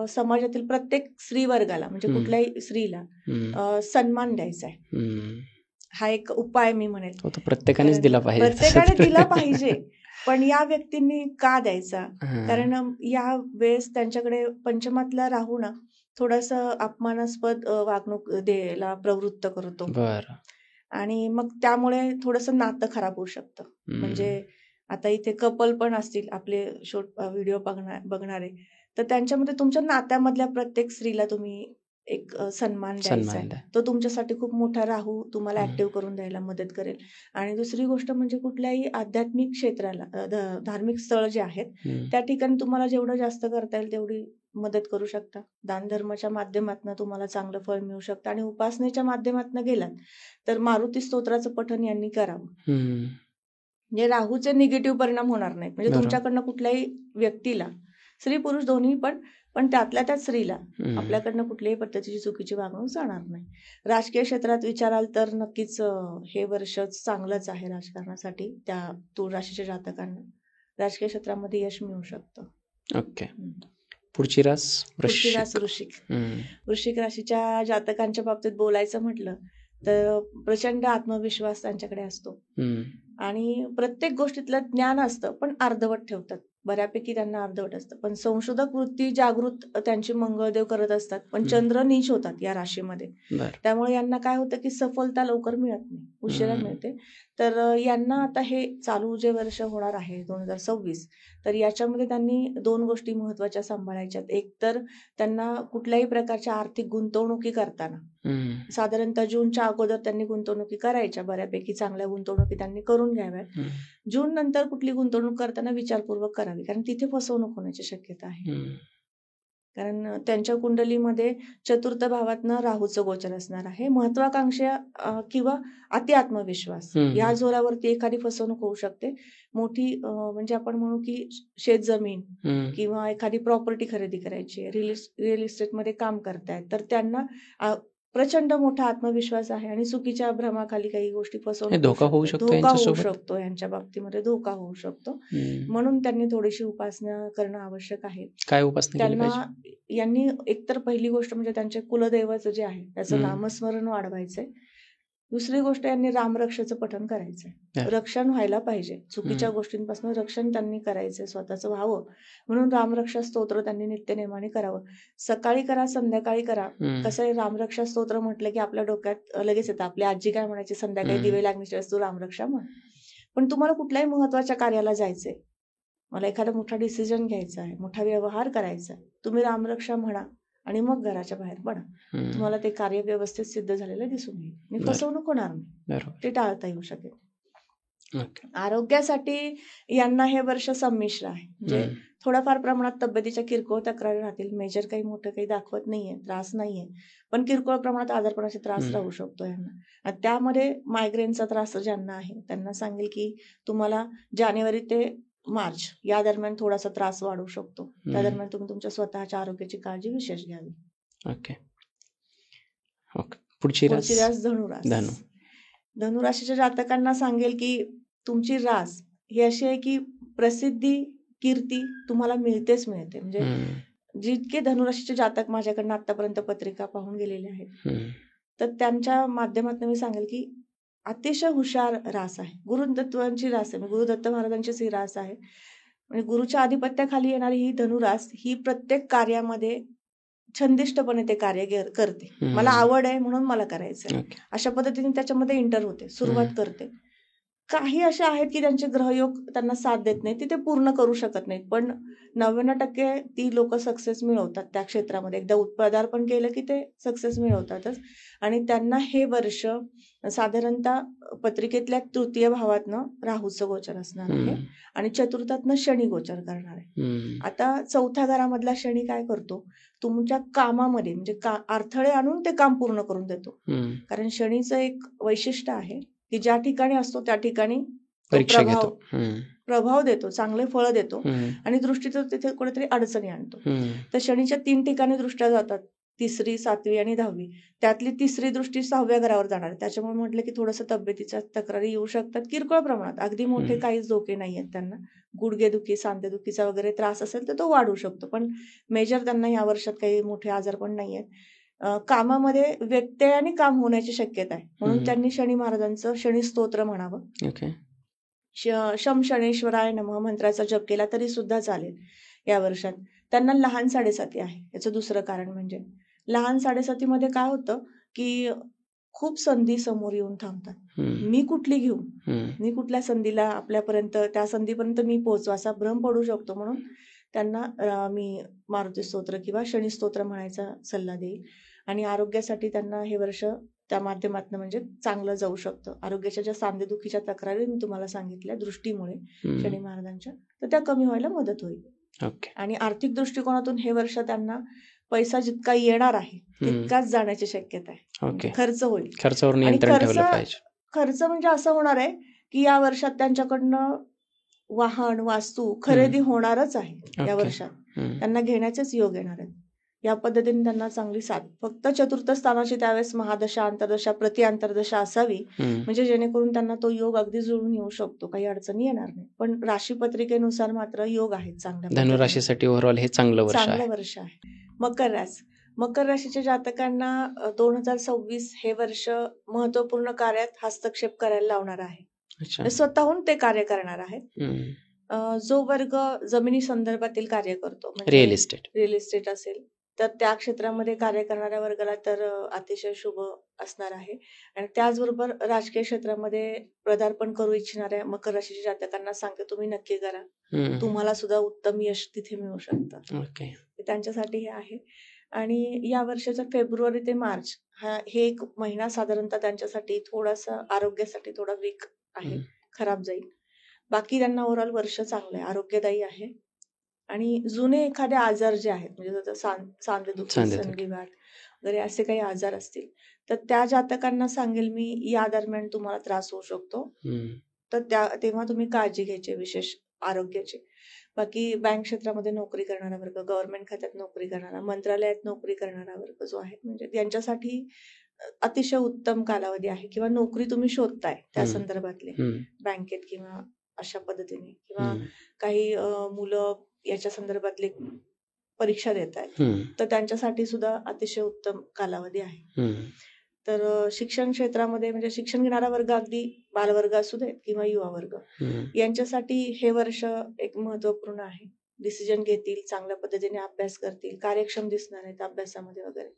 Speaker 2: समाजातील प्रत्येक स्त्री वर्गाला, म्हणजे कुठल्याही स्त्रीला सन्मान द्यायचा आहे. हा एक उपाय मी म्हणेल.
Speaker 1: प्रत्येकानेच दिला पाहिजे,
Speaker 2: प्रत्येकाने दिला पाहिजे. पण या व्यक्तींनी का द्यायचा? कारण या वेळेस त्यांच्याकडे पंचमातला राहू ना थोडंसं अपमानास्पद वागणूक द्यायला प्रवृत्त करतो. आणि मग त्यामुळे थोडंसं नातं खराब होऊ शकतं. म्हणजे आता इथे कपल पण असतील आपले व्हिडिओ बघणारे, तर त्यांच्यामध्ये तुमच्या नात्यामधल्या प्रत्येक स्त्रीला तुम्ही एक सन्मान द्यायचा आहे. तो तुमच्यासाठी खूप मोठा राहू तुम्हाला ऍक्टिव्ह करून द्यायला मदत करेल. आणि दुसरी गोष्ट म्हणजे कुठल्याही आध्यात्मिक क्षेत्राला, धार्मिक स्थळ जे आहेत त्या ठिकाणी तुम्हाला जेवढं जास्त करता येईल तेवढी मदत करू शकता. दान धर्माच्या माध्यमातून तुम्हाला चांगलं फळ मिळू शकतं. आणि उपासनेच्या माध्यमातून गेलात तर मारुती स्तोत्राचं पठण यांनी करावं. म्हणजे राहूचे निगेटिव्ह परिणाम होणार नाहीत. म्हणजे तुमच्याकडनं कुठल्याही व्यक्तीला स्त्री पुरुष दोन्ही पण त्यातल्या त्यात स्त्रीला आपल्याकडनं कुठल्याही पद्धतीची चुकीची वागणूक जाणार नाही. राजकीय क्षेत्रात विचाराल तर नक्कीच हे वर्ष चांगलंच आहे राजकारणासाठी. त्या तुळ राशीच्या जातकांना राजकीय क्षेत्रामध्ये यश मिळू शकतं.
Speaker 1: ओके. पुढची रास
Speaker 2: वृश्चिक. वृश्चिक राशीच्या जातकांच्या बाबतीत बोलायचं म्हटलं तर प्रचंड आत्मविश्वास त्यांच्याकडे असतो आणि प्रत्येक गोष्टीतलं ज्ञान असतं पण अर्धवट ठेवतात. बऱ्यापैकी त्यांना अर्धवट असतं. पण संशोधक वृत्ती जागृत त्यांची मंगळदेव करत असतात. पण चंद्र नीच होतात या राशीमध्ये. त्यामुळे यांना काय होतं की सफलता लवकर मिळत नाही, उशिरा मिळते. तर यांना आता हे चालू जे वर्ष होणार आहे 2026, तर याच्यामध्ये त्यांनी 2 गोष्टी महत्वाच्या सांभाळायच्यात. एक तर त्यांना कुठल्याही प्रकारच्या आर्थिक गुंतवणुकी करताना साधारणतः जूनच्या अगोदर त्यांनी गुंतवणुकी करायच्या. बऱ्यापैकी चांगल्या गुंतवणुकी त्यांनी करून घ्याव्यात. जून नंतर कुठली गुंतवणूक करताना विचारपूर्वक करावी, कारण तिथे फसवणूक होण्याची शक्यता आहे. कारण त्यांच्या कुंडलीमध्ये चतुर्थ भावातनं राहूचं गोचर असणार आहे. महत्वाकांक्षा किंवा अति आत्मविश्वास या जोरावरती एखादी फसवणूक होऊ शकते. मोठी म्हणजे आपण म्हणू की शेतजमीन किंवा एखादी प्रॉपर्टी खरेदी करायची, रिअल इस्टेटमध्ये काम करतायत, तर त्यांना प्रचंड मोठा आत्मविश्वास आहे आणि चुकीच्या भ्रमाखाली काही गोष्टी फसवणूक
Speaker 1: धोका होऊ
Speaker 2: शकतो. यांच्या बाबतीमध्ये धोका होऊ शकतो. म्हणून त्यांनी थोडीशी उपासना करणं आवश्यक आहे.
Speaker 1: काय उपासना केली पाहिजे?
Speaker 2: त्यांना यांनी एकतर पहिली गोष्ट म्हणजे त्यांच्या कुलदैवाचं जे आहे त्याचं नामस्मरण वाढवायचंय. दुसरी गोष्ट यांनी रामरक्षाचं पठण करायचंय. रक्षण व्हायला पाहिजे, चुकीच्या गोष्टींपासून रक्षण त्यांनी करायचंय, स्वतःचं व्हावं म्हणून रामरक्षा स्तोत्र त्यांनी नित्यनेमाने करावं. सकाळी करा, संध्याकाळी करा. कसं आहे, रामरक्षा स्तोत्र म्हटलं की आपल्या डोक्यात लगेच येतं. आपली आजी काय म्हणायची, संध्याकाळी दिवे लागण्याची वेळेस तू रामरक्षा म्हण. पण तुम्हाला कुठल्याही महत्वाच्या कार्याला जायचंय, मला एखादा मोठा डिसिजन घ्यायचा आहे, मोठा व्यवहार करायचा आहे, तुम्ही रामरक्षा म्हणा आणि मग घराच्या बाहेर पडा. तुम्हाला ते कार्य व्यवस्थित सिद्ध झालेलं दिसून येईल आणि फसवणूक होणार नाही, ते टाळता येऊ शकेल. आरोग्यासाठी यांना हे वर्ष संमिश्र आहे. म्हणजे थोड्याफार प्रमाणात तब्येतीच्या किरकोळ तक्रारी राहतील. मेजर काही मोठं काही दाखवत नाहीये, त्रास नाहीये, पण किरकोळ प्रमाणात आजारपणाचे त्रास राहू शकतो यांना. त्यामध्ये मायग्रेनचा त्रास ज्यांना आहे त्यांना सांगेल की तुम्हाला जानेवारी ते मार्च या दरम्यान थोडासा त्रास वाढू शकतो. त्या दरम्यान तुम्ही तुमच्या स्वतःच्या आरोग्याची काळजी विशेष घ्यावी.
Speaker 1: ओके. पुढची रास
Speaker 2: धनुराशीच्या जातकांना सांगेल की तुमची रास ही अशी आहे की प्रसिद्धी, कीर्ती तुम्हाला मिळते. म्हणजे जितके धनुराशीचे जातक माझ्याकडनं आतापर्यंत पत्रिका पाहून गेलेले आहेत, तर त्यांच्या माध्यमातून मी सांगेल की अतिशय हुशार रास आहे. गुरुदत्तांची रास आहे, गुरुदत्त महाराजांचीच ही रास आहे. म्हणजे गुरुच्या आधिपत्याखाली येणारी ही धनुरास ही प्रत्येक कार्यामध्ये छंदिष्टपणे ते कार्य करते. मला आवड आहे म्हणून मला करायचंय, अशा पद्धतीने त्याच्यामध्ये एंटर होते, सुरुवात करते. काही अशा आहेत की त्यांचे ग्रहयोग त्यांना साथ देत नाही, ते पूर्ण करू शकत नाहीत, पण 99% ती लोक सक्सेस मिळवतात त्या क्षेत्रामध्ये. एकदा पदार्पण केलं की ते सक्सेस मिळवतातच. आणि त्यांना हे वर्ष साधारणतः पत्रिकेतल्या तृतीय भावातनं राहूचं गोचर असणार आहे आणि चतुर्थातनं शनी गोचर करणार आहे. आता चौथ्या घरामधला शनी काय करतो, तुमच्या कामामध्ये म्हणजे अडथळे आणून ते काम पूर्ण करून देतो. कारण शनीचं एक वैशिष्ट्य आहे की ज्या ठिकाणी असतो त्या ठिकाणी प्रभाव देतो, चांगले फळ देतो आणि दृष्टीचं तिथे कुठेतरी अडचणी आणतो. तर शनीच्या 3 ठिकाणी दृष्ट्या जातात, 3री, 7वी आणि 10वी. त्यातली 3री दृष्टी 6व्या घरावर जाणार. त्याच्यामुळे म्हटलं की थोडंसं तब्येतीच्या तक्रारी येऊ शकतात, किरकोळ प्रमाणात, अगदी मोठे काहीच धोके नाहीयेत त्यांना. गुडघेदुखी, सांधेदुखीचा वगैरे त्रास असेल तर तो वाढू शकतो, पण मेजर त्यांना या वर्षात काही मोठे आजार पण नाहीयेत. कामामध्ये व्यत्ययाने काम होण्याची शक्यता आहे, म्हणून त्यांनी शनी महाराजांचं शनी स्तोत्र म्हणावं. शम शनेश्वराय नमः मंत्राचा जप केला तरी सुद्धा चालेल. या वर्षात त्यांना लहान 7.5 आहे. याचं दुसरं कारण म्हणजे लहान 7.5मध्ये काय होतं की खूप संधी समोर येऊन थांबतात. मी कुठली घेऊ, मी कुठल्या संधीला आपल्यापर्यंत, त्या संधीपर्यंत मी पोहोचू, असा भ्रम पडू शकतो. म्हणून त्यांना मी मारुती स्तोत्र किंवा शनी स्तोत्र म्हणायचा सल्ला देईल. आणि आरोग्यासाठी त्यांना हे वर्ष त्या माध्यमातून म्हणजे चांगलं जाऊ शकतं. आरोग्याच्या ज्या सांधेदुखीच्या तक्रारी मी तुम्हाला सांगितल्या दृष्टीमुळे शनी महाराजांच्या, तर त्या कमी व्हायला मदत होईल. आणि आर्थिक दृष्टिकोनातून हे वर्ष त्यांना पैसा जितका येणार आहे तितकाच जाण्याची शक्यता आहे. खर्च होईल, खर्च म्हणजे असं होणार आहे की या वर्षात त्यांच्याकडनं वाहन, वास्तू खरेदी होणारच आहे या
Speaker 1: ओके.
Speaker 2: वर्षात. त्यांना घेण्याचेच योग येणार आहेत. या पद्धतीने त्यांना चांगली साथ. फक्त चतुर्थ स्थानाची त्यावेळेस महादशा, अंतर्दशा, अंतर्दशा असावी, म्हणजे जेणेकरून त्यांना तो योग अगदी जुळून येऊ शकतो. काही अडचणी येणार नाही. पण राशी पत्रिकेनुसार मात्र योग आहेत चांगल्या पद्धतीने.
Speaker 1: धनुराशीसाठी ओव्हरऑल हे चांगलं वर्ष
Speaker 2: चांगलं
Speaker 1: आहे.
Speaker 2: वर्ष आहे. मकर राशी. मकर राशीच्या जातकांना 2026 हे वर्ष महत्वपूर्ण कार्यात हस्तक्षेप करायला लावणार आहे.
Speaker 1: अच्छा.
Speaker 2: स्वतःहून ते कार्य करणार आहेत. जो वर्ग जमिनी संदर्भातील कार्य करतो,
Speaker 1: रिअल इस्टेट.
Speaker 2: रिअल इस्टेट असेल तर त्या क्षेत्रामध्ये कार्य करणाऱ्या वर्गाला तर अतिशय शुभ असणार आहे. आणि त्याचबरोबर राजकीय क्षेत्रामध्ये पदार्पण करू इच्छिणाऱ्या मकर राशीच्या जातकांना सांगते, तुम्ही नक्की करा. तुम्हाला सुद्धा उत्तम यश तिथे मिळू शकतं.
Speaker 1: ओके.
Speaker 2: त्यांच्यासाठी हे आहे. आणि या वर्षाचा फेब्रुवारी ते मार्च हे एक महिना साधारणतः त्यांच्यासाठी थोडासा आरोग्यासाठी थोडा वीक आहे, खराब जाईल. बाकी त्यांना ओव्हरऑल वर्ष चांगलं आहे, आरोग्यदायी आहे. आणि जुने एखादे आजार जे आहेत, म्हणजे सांधेदुखी, संधिवात वगैरे असे काही आजार असतील तर त्या जातकांना सांगेल मी, या दरम्यान तुम्हाला त्रास होऊ शकतो. तर तेव्हा तुम्ही काळजी घ्यायची विशेष आरोग्याची. बाकी बँक क्षेत्रामध्ये नोकरी करणारा वर्ग, गव्हर्नमेंट खात्यात नोकरी करणारा, मंत्रालयात नोकरी करणारा वर्ग जो आहे, म्हणजे यांच्यासाठी अतिशय उत्तम कालावधी आहे. किंवा नोकरी तुम्ही शोधताय त्या संदर्भातले, बँकेत किंवा अशा पद्धतीने, किंवा काही मुलं याच्या संदर्भातले परीक्षा देत आहेत, तर त्यांच्यासाठी सुद्धा अतिशय उत्तम कालावधी आहे. तर शिक्षण क्षेत्रामध्ये, म्हणजे शिक्षण घेणारा वर्ग, अगदी बालवर्ग असू दे किंवा युवा वर्ग, यांच्यासाठी हे वर्ष एक महत्वपूर्ण आहे. डिसिजन घेतील, चांगल्या पद्धतीने अभ्यास करतील, कार्यक्षम दिसणार आहेत अभ्यासामध्ये वगैरे.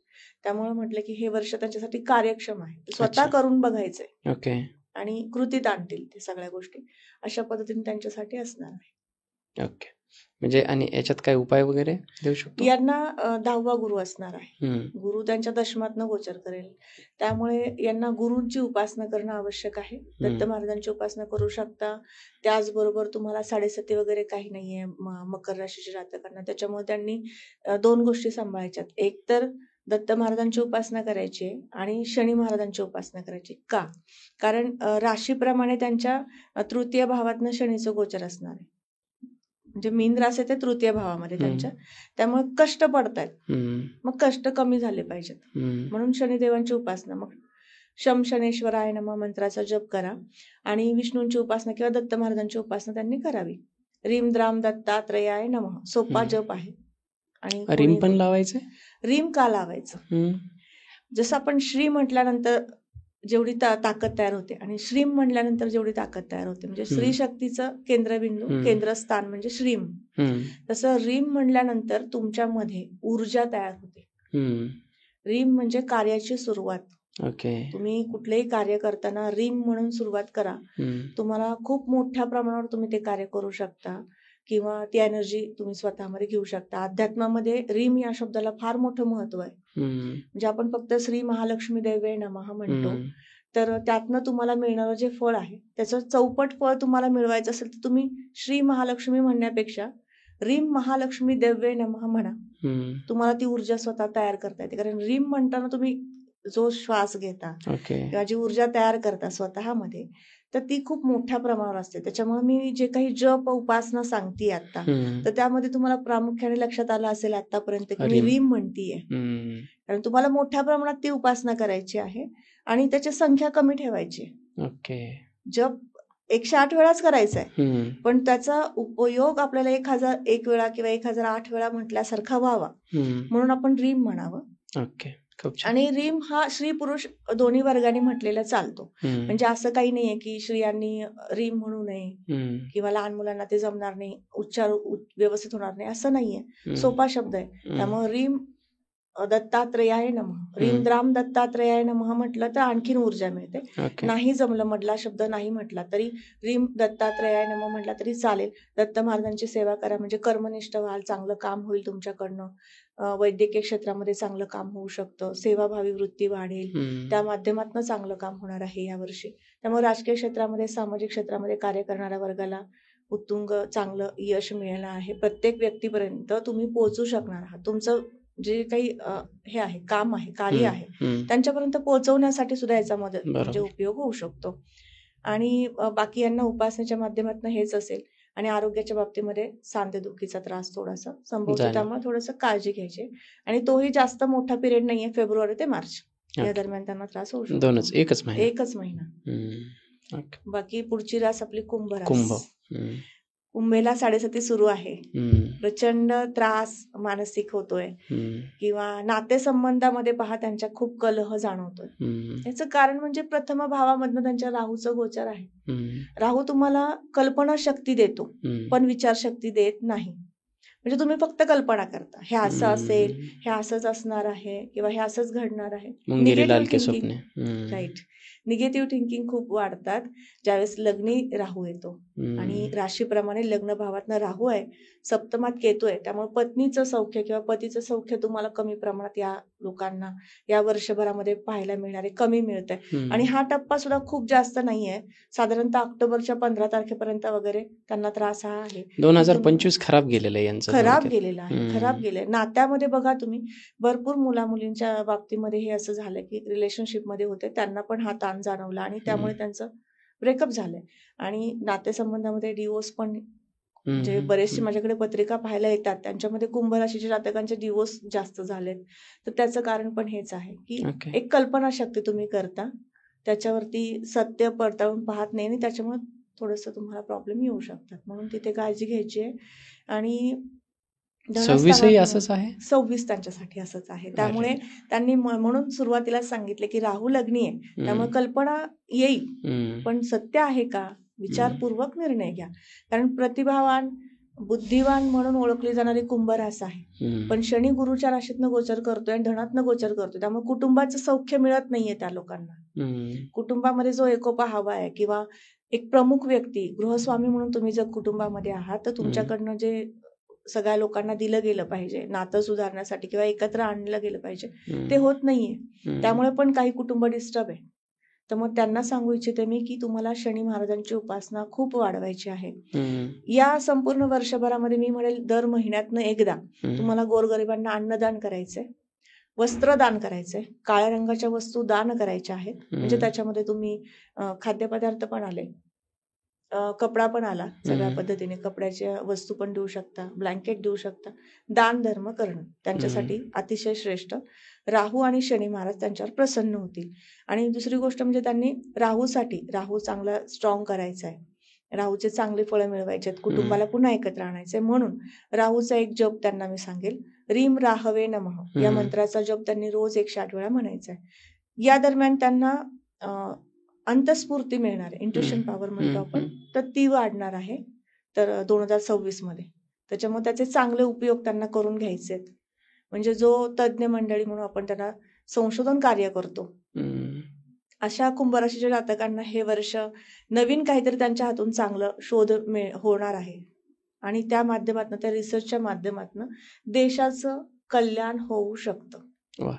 Speaker 2: त्यामुळे म्हटलं की हे वर्ष त्यांच्यासाठी कार्यक्षम आहे. स्वतः करून बघायचंय.
Speaker 1: ओके.
Speaker 2: आणि कृतीत आणतील ते सगळ्या गोष्टी. अशा पद्धतीने त्यांच्यासाठी असणार आहे.
Speaker 1: ओके. म्हणजे आणि याच्यात काय उपाय वगैरे देऊ शकतो?
Speaker 2: यांना 10वा गुरु असणार आहे. गुरु त्यांच्या दशमातनं गोचर करेल. त्यामुळे यांना गुरूंची उपासना करणं आवश्यक आहे. दत्त महाराजांची उपासना करू शकता. त्याचबरोबर तुम्हाला 7.5 वगैरे काही नाहीये मकर राशीच्या जातकांना. त्याच्यामुळे त्यांनी 2 गोष्टी सांभाळायच्यात. एक तर दत्त महाराजांची उपासना करायची आणि शनी महाराजांची उपासना करायची. का? कारण राशीप्रमाणे त्यांच्या तृतीय भावातनं शनीचं गोचर असणार आहे. म्हणजे मीन राशी ते तृतीय भावामध्ये त्यांच्या, त्यामुळे कष्ट पडतायत. मग कष्ट कमी झाले पाहिजेत, म्हणून शनिदेवांची उपासना. मग शम शनेश्वराय नमः मंत्राचा जप करा आणि विष्णूंची उपासना किंवा दत्त महाराजांची उपासना त्यांनी करावी. रीम द्राम दत्तात्रयाय नमः सोपा जप आहे. आणि
Speaker 1: रीम पण लावायचं?
Speaker 2: रीम का लावायचं? जसं आपण श्री म्हटल्यानंतर जेवढी ताकद तयार होते आणि श्रीम म्हटल्यानंतर जेवढी ताकद तयार होते, म्हणजे श्री शक्तीचं केंद्रबिंदू, केंद्रस्थान म्हणजे श्रीम. तसं रीम म्हटल्यानंतर तुमच्यामध्ये ऊर्जा तयार होते. रीम म्हणजे कार्याची सुरुवात.
Speaker 1: ओके.
Speaker 2: तुम्ही कुठलेही कार्य करताना रीम म्हणून सुरुवात करा. तुम्हाला खूप मोठ्या प्रमाणावर तुम्ही ते कार्य करू शकता किंवा ती एनर्जी तुम्ही स्वतःमध्ये घेऊ शकता. अध्यात्मामध्ये रीम या शब्दाला फार मोठं महत्व आहे. म्हणजे आपण फक्त श्री महालक्ष्मी देवे नमः म्हणतो, तर त्यातनं तुम्हाला मिळणारं जे फळ आहे त्याचं चौपट फळ तुम्हाला मिळवायचं असेल तर तुम्ही श्री महालक्ष्मी म्हणण्यापेक्षा रीम महालक्ष्मी देवे नमः म्हणा. तुम्हाला ती ऊर्जा स्वतः तयार करता येते. कारण रीम म्हणताना तुम्ही जो श्वास घेता किंवा जी ऊर्जा तयार करता स्वतःमध्ये, तर ती खूप मोठ्या प्रमाणावर असते. त्याच्यामुळे मी जे काही जप उपासना सांगते आता, तर त्यामध्ये तुम्हाला प्रामुख्याने लक्षात आलं असेल आतापर्यंत की मी रीम म्हणतीये. कारण तुम्हाला मोठ्या प्रमाणात ती उपासना करायची आहे आणि त्याची संख्या कमी ठेवायची.
Speaker 1: ओके.
Speaker 2: जप 108 वेळाच करायचा आहे, पण त्याचा उपयोग आपल्याला 1001 वेळा किंवा 1008 वेळा म्हटल्यासारखा व्हावा, म्हणून आपण रीम म्हणावं.
Speaker 1: ओके.
Speaker 2: आणि रीम हा स्त्री पुरुष दोन्ही वर्गाने म्हटलेला चालतो. म्हणजे असं काही नाहीये की स्त्रियांनी रीम म्हणू नये किंवा लहान मुलांना ते जमणार नाही, उच्चार व्यवस्थित होणार नाही, असं नाहीये. सोपा शब्द आहे. त्यामुळे रीम दत्तात्रयाय नमः, रीम द्राम दत्तात्रयाय नमः म्हटलं तर आणखीन ऊर्जा मिळते. नाही जमलं, मधला शब्द नाही म्हटला तरी रीम दत्तात्रयाय नमः म्हटला तरी चालेल. दत्त महाराजांची सेवा करा, म्हणजे कर्मनिष्ठ व्हाल, चांगलं काम होईल तुमच्याकडनं. वैद्यकीय क्षेत्रामध्ये चांगलं काम होऊ शकतं, सेवाभावी वृत्ती वाढेल, त्या माध्यमातून चांगलं काम होणार आहे यावर्षी. त्यामुळे राजकीय क्षेत्रामध्ये, सामाजिक क्षेत्रामध्ये कार्य करणाऱ्या वर्गाला उत्तुंग चांगलं यश मिळणार आहे. प्रत्येक व्यक्तीपर्यंत तुम्ही पोहोचू शकणार आहात. तुमचं जे काही हे आहे, काम आहे, कार्य आहे, त्यांच्यापर्यंत पोहोचवण्यासाठी सुद्धा याचा म्हणजे उपयोग होऊ शकतो. आणि बाकी यांना उपासनेच्या माध्यमातून हेच असेल. आणि आरोग्याच्या बाबतीमध्ये सांधेदुखीचा त्रास थोडासा संभवतो,
Speaker 1: जाणीव.
Speaker 2: त्यामुळे थोडंसं काळजी घ्यायची. आणि तोही जास्त मोठा पिरियड नाहीये, फेब्रुवारी ते मार्च या
Speaker 1: ओके.
Speaker 2: दरम्यान त्यांना त्रास होऊ शकतो.
Speaker 1: 2च, 1च महिना.
Speaker 2: 1च महिना.
Speaker 1: ओके.
Speaker 2: बाकी पुढची रास आपली कुंभ रास.
Speaker 1: कुंभ.
Speaker 2: कुंभेला 7.5 सुरू आहे. प्रचंड त्रास मानसिक होतोय किंवा नातेसंबंधामध्ये पहा त्यांच्या खूप कलह जाणवतोय. याचं कारण म्हणजे प्रथम भावामधनं त्यांच्या राहूचं गोचर आहे. राहू तुम्हाला कल्पना शक्ती देतो, पण विचारशक्ती देत नाही. म्हणजे तुम्ही फक्त कल्पना करता, हे असं असेल, हे असंच असणार आहे किंवा हे असंच घडणार आहे.
Speaker 1: मुंगेरी लाल के स्वप्ने.
Speaker 2: राईट. निगेटिव्ह थिंकिंग खूप वाढतात ज्यावेळेस लग्नी राहू येतो. आणि राशीप्रमाणे लग्न भावातनं राहू आहे, सप्तमात केतू आहे, त्यामुळे पत्नीचं सौख्य किंवा पतीचं सौख्य तुम्हाला कमी प्रमाणात या लोकांना या वर्षभरामध्ये पाहायला मिळणार आहे, कमी मिळतंय. आणि हा टप्पा सुद्धा खूप जास्त नाहीये, साधारणतः ऑक्टोबरच्या 15 तारखेपर्यंत वगैरे त्यांना त्रास हा आहे.
Speaker 1: 2025 खराब गेलेलं आहे यांचं.
Speaker 2: खराब गेलेलं आहे, खराब गेलंय. नात्यामध्ये बघा तुम्ही, भरपूर मुलींच्या बाबतीमध्ये हे असं झालं की रिलेशनशिपमध्ये होते, त्यांना पण हा ताण जाणवला आणि त्यामुळे त्यांचं ब्रेकअप झालंय. आणि नातेसंबंधामध्ये डिवोर्स पण, म्हणजे बरेचसे माझ्याकडे पत्रिका पाहायला येतात, त्यांच्यामध्ये कुंभ राशीच्या जातकांचे डिवोर्स जास्त झालेत. तर त्याचं कारण पण हेच आहे की एक कल्पनाशक्ती तुम्ही करता, त्याच्यावरती सत्य पडताळून पाहत नाही आणि त्याच्यामुळे थोडंसं तुम्हाला प्रॉब्लेम येऊ शकतात. म्हणून तिथे काळजी घ्यायची आहे. आणि
Speaker 1: 26 असंच आहे.
Speaker 2: 26 त्यांच्यासाठी असंच आहे. त्यामुळे त्यांनी म्हणून सुरुवातीला सांगितले की राहू लग्नी आहे, त्यामुळे कल्पना येईल, पण सत्य आहे का, विचारपूर्वक निर्णय घ्या. कारण प्रतिभावान, बुद्धिवान म्हणून ओळखली जाणारी कुंभ रास आहे, पण शनी गुरुच्या राशीतनं गोचर करतोय आणि धनातनं गोचर करतोय, त्यामुळे कुटुंबाचं सौख्य मिळत नाहीये त्या लोकांना. कुटुंबामध्ये जो एकोपा हवा आहे किंवा एक प्रमुख व्यक्ती, गृहस्वामी म्हणून तुम्ही जर कुटुंबामध्ये आहात, तर तुमच्याकडनं जे सगळ्या लोकांना दिलं गेलं पाहिजे नातं सुधारण्यासाठी किंवा एकत्र आणलं गेलं पाहिजे, ते होत नाहीये. त्यामुळे पण काही कुटुंब डिस्टर्ब आहे. तर मग त्यांना सांगू इच्छिते मी की तुम्हाला शनी महाराजांची उपासना खूप वाढवायची आहे. या संपूर्ण वर्षभरामध्ये मी म्हणेल दर महिन्यातनं एकदा तुम्हाला गोरगरिबांना अन्नदान करायचंय, वस्त्रदान करायचंय, काळ्या रंगाच्या वस्तू दान करायच्या आहेत. म्हणजे त्याच्यामध्ये तुम्ही खाद्यपदार्थ पण आले, कपडा पण आला, सगळ्या पद्धतीने कपड्याच्या वस्तू पण देऊ शकता, ब्लँकेट देऊ शकता. दान धर्म करणं त्यांच्यासाठी अतिशय श्रेष्ठ. राहू आणि शनी महाराज त्यांच्यावर प्रसन्न होतील. आणि दुसरी गोष्ट म्हणजे त्यांनी राहू चांगला स्ट्रॉंग करायचा आहे, राहूचे चांगले फळं मिळवायचे आहेत, कुटुंबाला पुन्हा एकत्र आणायचंय. म्हणून राहूचा एक जप त्यांना मी सांगेल, रीम राहवे नमः या मंत्राचा जप त्यांनी रोज 108 वेळा म्हणायचा आहे. या दरम्यान त्यांना अंतस्फूर्ती मिळणार आहे, इंट्युशन पॉवर म्हणतो आपण, तर ती वाढणार आहे तर 2026 मध्ये. त्याच्यामुळे त्याचे चांगले उपयोग त्यांना करून घ्यायचे आहेत. म्हणजे जो तज्ज्ञ मंडळी म्हणून आपण त्यांना संशोधन कार्य करतो, अशा कुंभ राशीच्या जातकांना हे वर्ष नवीन काहीतरी त्यांच्या हातून चांगलं शोध होणार आहे. आणि त्या माध्यमातून, त्या रिसर्चच्या माध्यमातून देशाचं कल्याण होऊ शकतं.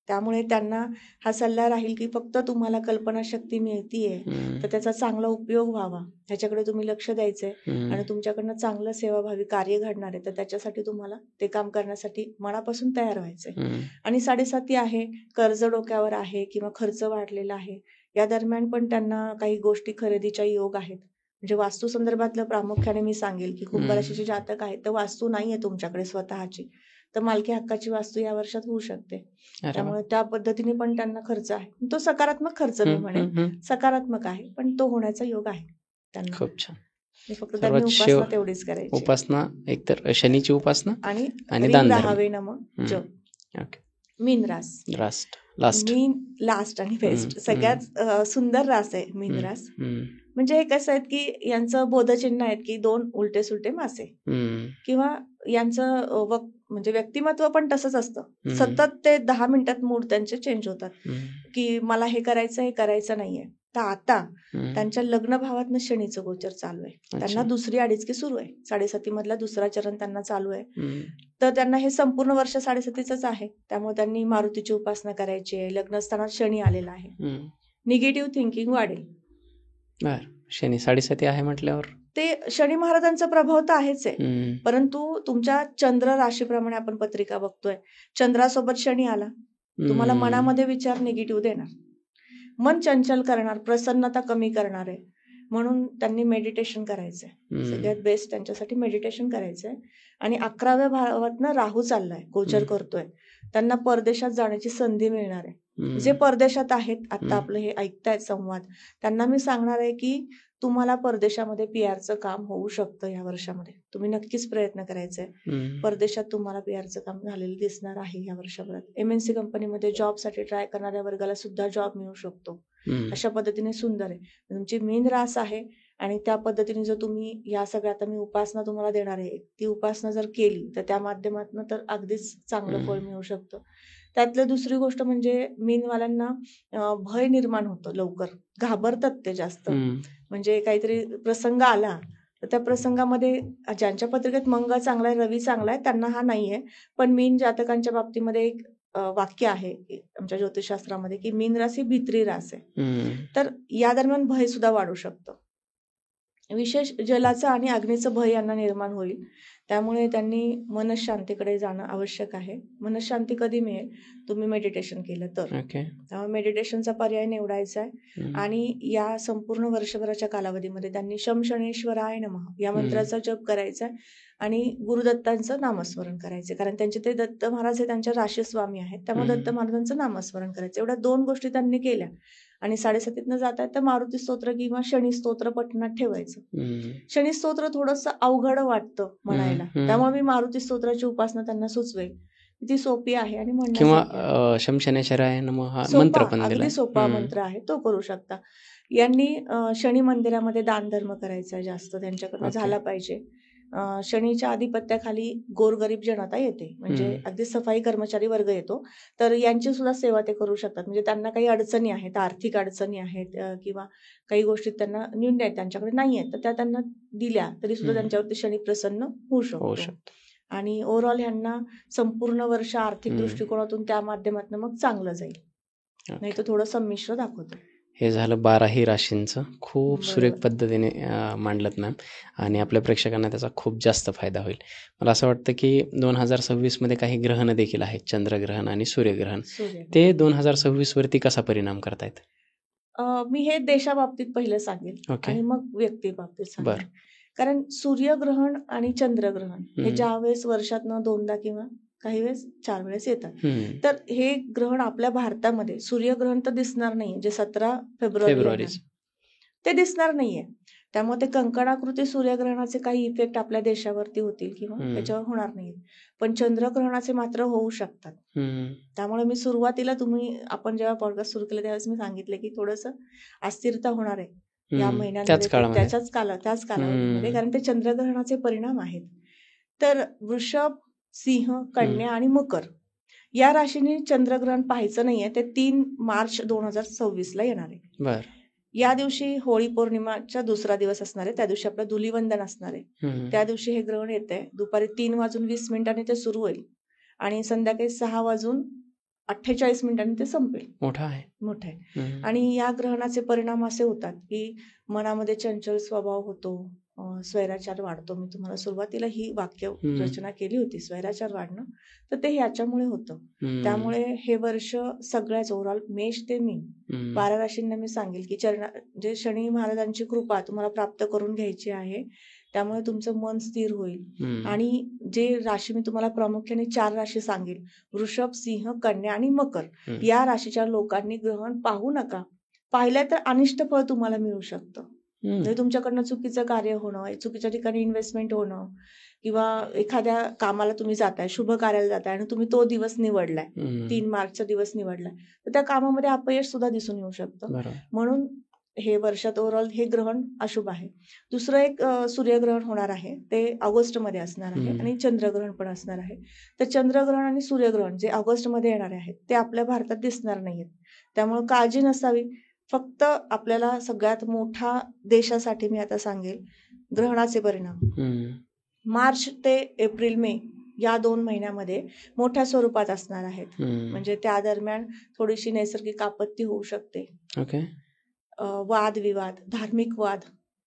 Speaker 2: त्यामुळे त्यांना हा सल्ला राहील की फक्त तुम्हाला कल्पनाशक्ती मिळतीये तर त्याचा चांगला उपयोग व्हावा, ह्याच्याकडे तुम्ही लक्ष द्यायचंय. आणि तुमच्याकडनं चांगलं सेवाभावी कार्य घडणार आहे, तर त्याच्यासाठी तुम्हाला ते काम करण्यासाठी मनापासून तयार व्हायचंय. आणि 7.5 आहे, कर्ज डोक्यावर आहे किंवा खर्च वाढलेला आहे, या दरम्यान पण त्यांना काही गोष्टी खरेदीच्या योग आहेत. म्हणजे वास्तू संदर्भातलं प्रामुख्याने मी सांगेल की कुंभ राशीचे जातक आहेत तर वास्तू नाहीये तुमच्याकडे स्वतःची, तर मालकी हक्काची वास्तू या वर्षात होऊ शकते. त्यामुळे त्या पद्धतीने पण त्यांना खर्च आहे, तो सकारात्मक खर्च मी म्हणेन, सकारात्मक आहे, पण तो होण्याचा योग आहे त्यांना.
Speaker 1: खूप छान.
Speaker 2: फक्त त्यांनी उपासना तेवढीच करायची,
Speaker 1: उपासना एकतर शनीची उपासना
Speaker 2: आणि दान राहावे नमः जप. मीन रास, मीन लास्ट आणि बेस्ट, सगळ्यात सुंदर रास आहे मीन रास. म्हणजे हे कसं आहे की यांचं बोधचिन्ह आहेत की 2 उलटे सुलटे मासे, किंवा यांचं म्हणजे व्यक्तिमत्व पण तसंच असतं. सतत ते 10 मिनिटात मूड त्यांचे चेंज होतात की मला हे करायचं, हे करायचं नाहीये. तर आता त्यांच्या लग्न भावातनं शनीचं गोचर चालू आहे, त्यांना दुसरी अडीचकी सुरू आहे, 7.5 मधला दुसरा चरण त्यांना चालू आहे. तर त्यांना हे संपूर्ण वर्ष 7.5च आहे, त्यामुळे त्यांनी मारुतीची उपासना करायची आहे. लग्नस्थानात शनी आलेला आहे, निगेटिव्ह थिंकिंग वाढेल.
Speaker 1: शनी 7.5 आहे म्हटल्यावर
Speaker 2: ते शनी महाराजांचा प्रभाव तर आहेच आहे, परंतु तुमच्या चंद्र राशीप्रमाणे आपण पत्रिका बघतोय, चंद्रासोबत शनी आला, तुम्हाला मनामध्ये विचार निगेटिव्ह देणार, मन चंचल करणार, प्रसन्नता कमी करणार आहे. म्हणून त्यांनी मेडिटेशन करायचंय. सगळ्यात बेस्ट त्यांच्यासाठी मेडिटेशन करायचंय. आणि 11व्या भावातनं राहू चाललाय, गोचर करतोय. त्यांना परदेशात जाण्याची संधी मिळणार आहे. जे परदेशात आहेत, आता आपलं हे ऐकतायत संवाद, त्यांना मी सांगणार आहे की तुम्हाला परदेशामध्ये PR चं काम होऊ शकतं या वर्षामध्ये. तुम्ही नक्कीच प्रयत्न करायचे. परदेशात तुम्हाला PR चं काम झालेलं दिसणार आहे या वर्षभरात. MNC कंपनीमध्ये जॉबसाठी ट्राय करणाऱ्या वर्गाला सुद्धा जॉब मिळू शकतो. अशा पद्धतीने सुंदर आहे. तुमची मीन रास आहे आणि त्या पद्धतीने जर तुम्ही या सगळ्या, आता मी उपासना तुम्हाला देणार आहे, ती उपासना जर केली तर त्या माध्यमातून तर अगदीच चांगलं फळ मिळू शकतं. त्यातलं दुसरी गोष्ट म्हणजे मीनवाल्यांना भय निर्माण होतं, लवकर घाबरतात ते जास्त. म्हणजे काहीतरी प्रसंग आला तर त्या प्रसंगामध्ये ज्यांच्या पत्रिकेत मंगळ चांगला आहे, रवी चांगला आहे, त्यांना हा नाहीये. पण मीन जातकांच्या बाबतीमध्ये एक वाक्य आहे आमच्या ज्योतिषशास्त्रामध्ये की मीन रास ही भित्री रास आहे. तर या दरम्यान भय सुद्धा वाढू शकतं. विशेष जलाचं आणि अग्नीचं भय यांना निर्माण होईल. त्यामुळे त्यांनी मनशांतीकडे जाणं आवश्यक आहे. मनशांती कधी मिळेल? तुम्ही मेडिटेशन केलं तर. त्यामुळे मेडिटेशनचा पर्याय निवडायचा आहे. आणि या संपूर्ण वर्षभराच्या कालावधीमध्ये त्यांनी शम शनेश्वराय नमः या मंत्राचा जप करायचा आहे आणि गुरुदत्तांचं नामस्मरण करायचं, कारण त्यांचे ते दत्त महाराज हे त्यांच्या राशीस्वामी आहेत. त्यामुळे दत्त महाराजांचं नामस्मरण करायचं. एवढ्या 2 गोष्टी त्यांनी केल्या. आणि 7:30 जात आहेत तर मारुती स्तोत्र किंवा शनी स्तोत्र पठणात ठेवायचं. शनी स्तोत्र थोडंसं अवघड वाटतं म्हणायला, त्यामुळे मी मारुती स्तोत्राची उपासना त्यांना सुचवेल. ती सोपी आहे आणि
Speaker 1: किंवा शम शनेश्वराय नमः हा मंत्र पण
Speaker 2: अगदी सोपा मंत्र आहे, तो करू शकता. यांनी शनी मंदिरामध्ये दान धर्म करायचा जास्त त्यांच्याकडनं झाला पाहिजे. शनीच्या आधिपत्याखाली गोरगरीब जनता येते, म्हणजे अगदी सफाई कर्मचारी वर्ग येतो. तर यांची सुद्धा सेवा ते करू शकतात. म्हणजे त्यांना काही अडचणी आहेत, आर्थिक अडचणी आहेत किंवा काही गोष्टी त्यांना न्यून आहेत, त्यांच्याकडे नाही आहेत, तर त्या त्यांना दिल्या तरी सुद्धा त्यांच्यावरती शनी प्रसन्न होऊ शकतो. आणि ओव्हरऑल ह्यांना संपूर्ण वर्ष आर्थिक दृष्टिकोनातून त्या माध्यमातून मग चांगलं जाईल. नाही तर थोडं संमिश्र दाखवतं.
Speaker 1: हे झालं 12ही राशींचं खूप सुरेख पद्धतीने मांडलत मॅम, आणि आपल्या प्रेक्षकांना त्याचा खूप जास्त फायदा होईल. मला असं वाटतं की 2026 मध्ये काही ग्रहण देखील आहेत, चंद्रग्रहण आणि सूर्यग्रहण. ते 2026 वरती कसा परिणाम करतायत?
Speaker 2: मी हे देशाबाबतीत पहिलं सांगेल आणि मग व्यक्ती बाबतीत सांगेल. कारण सूर्यग्रहण आणि चंद्रग्रहण हे ज्या वेळेस वर्षातनं 2दा किंवा काही वेळेस 4 वेळेस येतात. तर हे ग्रहण आपल्या भारतामध्ये सूर्यग्रहण तर दिसणार नाही, जे 17 फेब्रुवारी ते दिसणार नाहीये. त्यामुळे ते कंकणाकृती सूर्यग्रहणाचे काही इफेक्ट आपल्या देशावरती होतील किंवा त्याच्यावर होणार नाहीत. पण चंद्रग्रहणाचे मात्र होऊ शकतात. त्यामुळे मी सुरुवातीला आपण जेव्हा पॉडकास्ट सुरू केलं त्यावेळेस मी सांगितले की थोडंसं अस्थिरता होणार आहे या महिन्यांमध्ये, त्याच कालावधीमध्ये, कारण ते चंद्रग्रहणाचे परिणाम आहेत. तर वृषभ, सिंह, कन्या आणि मकर या राशीने चंद्रग्रहण पाहायचं नाहीये. ते 3 मार्च 2026 ला येणार आहे. या दिवशी होळी पौर्णिमाचा दुसरा दिवस असणार आहे. त्या दिवशी आपलं धुलीवंदन असणार आहे. त्या दिवशी हे ग्रहण येतंय. दुपारी 3:20 ते सुरू होईल आणि संध्याकाळी 6:48 ते संपेल. मोठं आहे. आणि या ग्रहणाचे परिणाम असे होतात की मनामध्ये चंचल स्वभाव होतो, स्वैराचार वाढतो. मी तुम्हाला सुरुवातीला ही वाक्य रचना केली होती, स्वैराचार वाढणं, तर ते ह्याच्यामुळे होतं. त्यामुळे हे वर्ष सगळ्याच ओव्हरऑल मेष ते मीन 12 राशींना मी सांगेल की म्हणजे शनी महाराजांची कृपा तुम्हाला प्राप्त करून घ्यायची आहे. त्यामुळे तुमचं मन स्थिर होईल. आणि जे राशी मी तुम्हाला प्रामुख्याने 4 राशी सांगेल, वृषभ, सिंह, कन्या आणि मकर, या राशीच्या लोकांनी ग्रहण पाहू नका. पाहिलं तर अनिष्ट फळ तुम्हाला मिळू शकतं. म्हणजे तुमच्याकडनं चुकीचं कार्य होणं, चुकीच्या ठिकाणी इन्व्हेस्टमेंट होणं, किंवा एखाद्या कामाला तुम्ही जाताय, शुभ कार्याला जाताय आणि तुम्ही तो दिवस निवडलाय, 3 मार्चचा दिवस निवडलाय, तर त्या कामामध्ये अपयश सुद्धा दिसून येऊ शकतं. म्हणून हे वर्षात ओव्हरऑल हे ग्रहण अशुभ आहे. दुसरं एक सूर्यग्रहण होणार आहे, ते ऑगस्टमध्ये असणार आहे आणि चंद्रग्रहण पण असणार आहे. तर चंद्रग्रहण आणि सूर्यग्रहण जे ऑगस्टमध्ये येणारे आहेत ते आपल्या भारतात दिसणार नाहीत. त्यामुळे काळजी नसावी. फक्त आपल्याला सगळ्यात मोठा देशासाठी मी आता सांगेल ग्रहणाचे परिणाम मार्च ते एप्रिल मे या 2 महिन्यामध्ये मोठ्या स्वरूपात असणार आहेत. म्हणजे त्या दरम्यान थोडीशी नैसर्गिक आपत्ती होऊ शकते. वादविवाद, धार्मिक वाद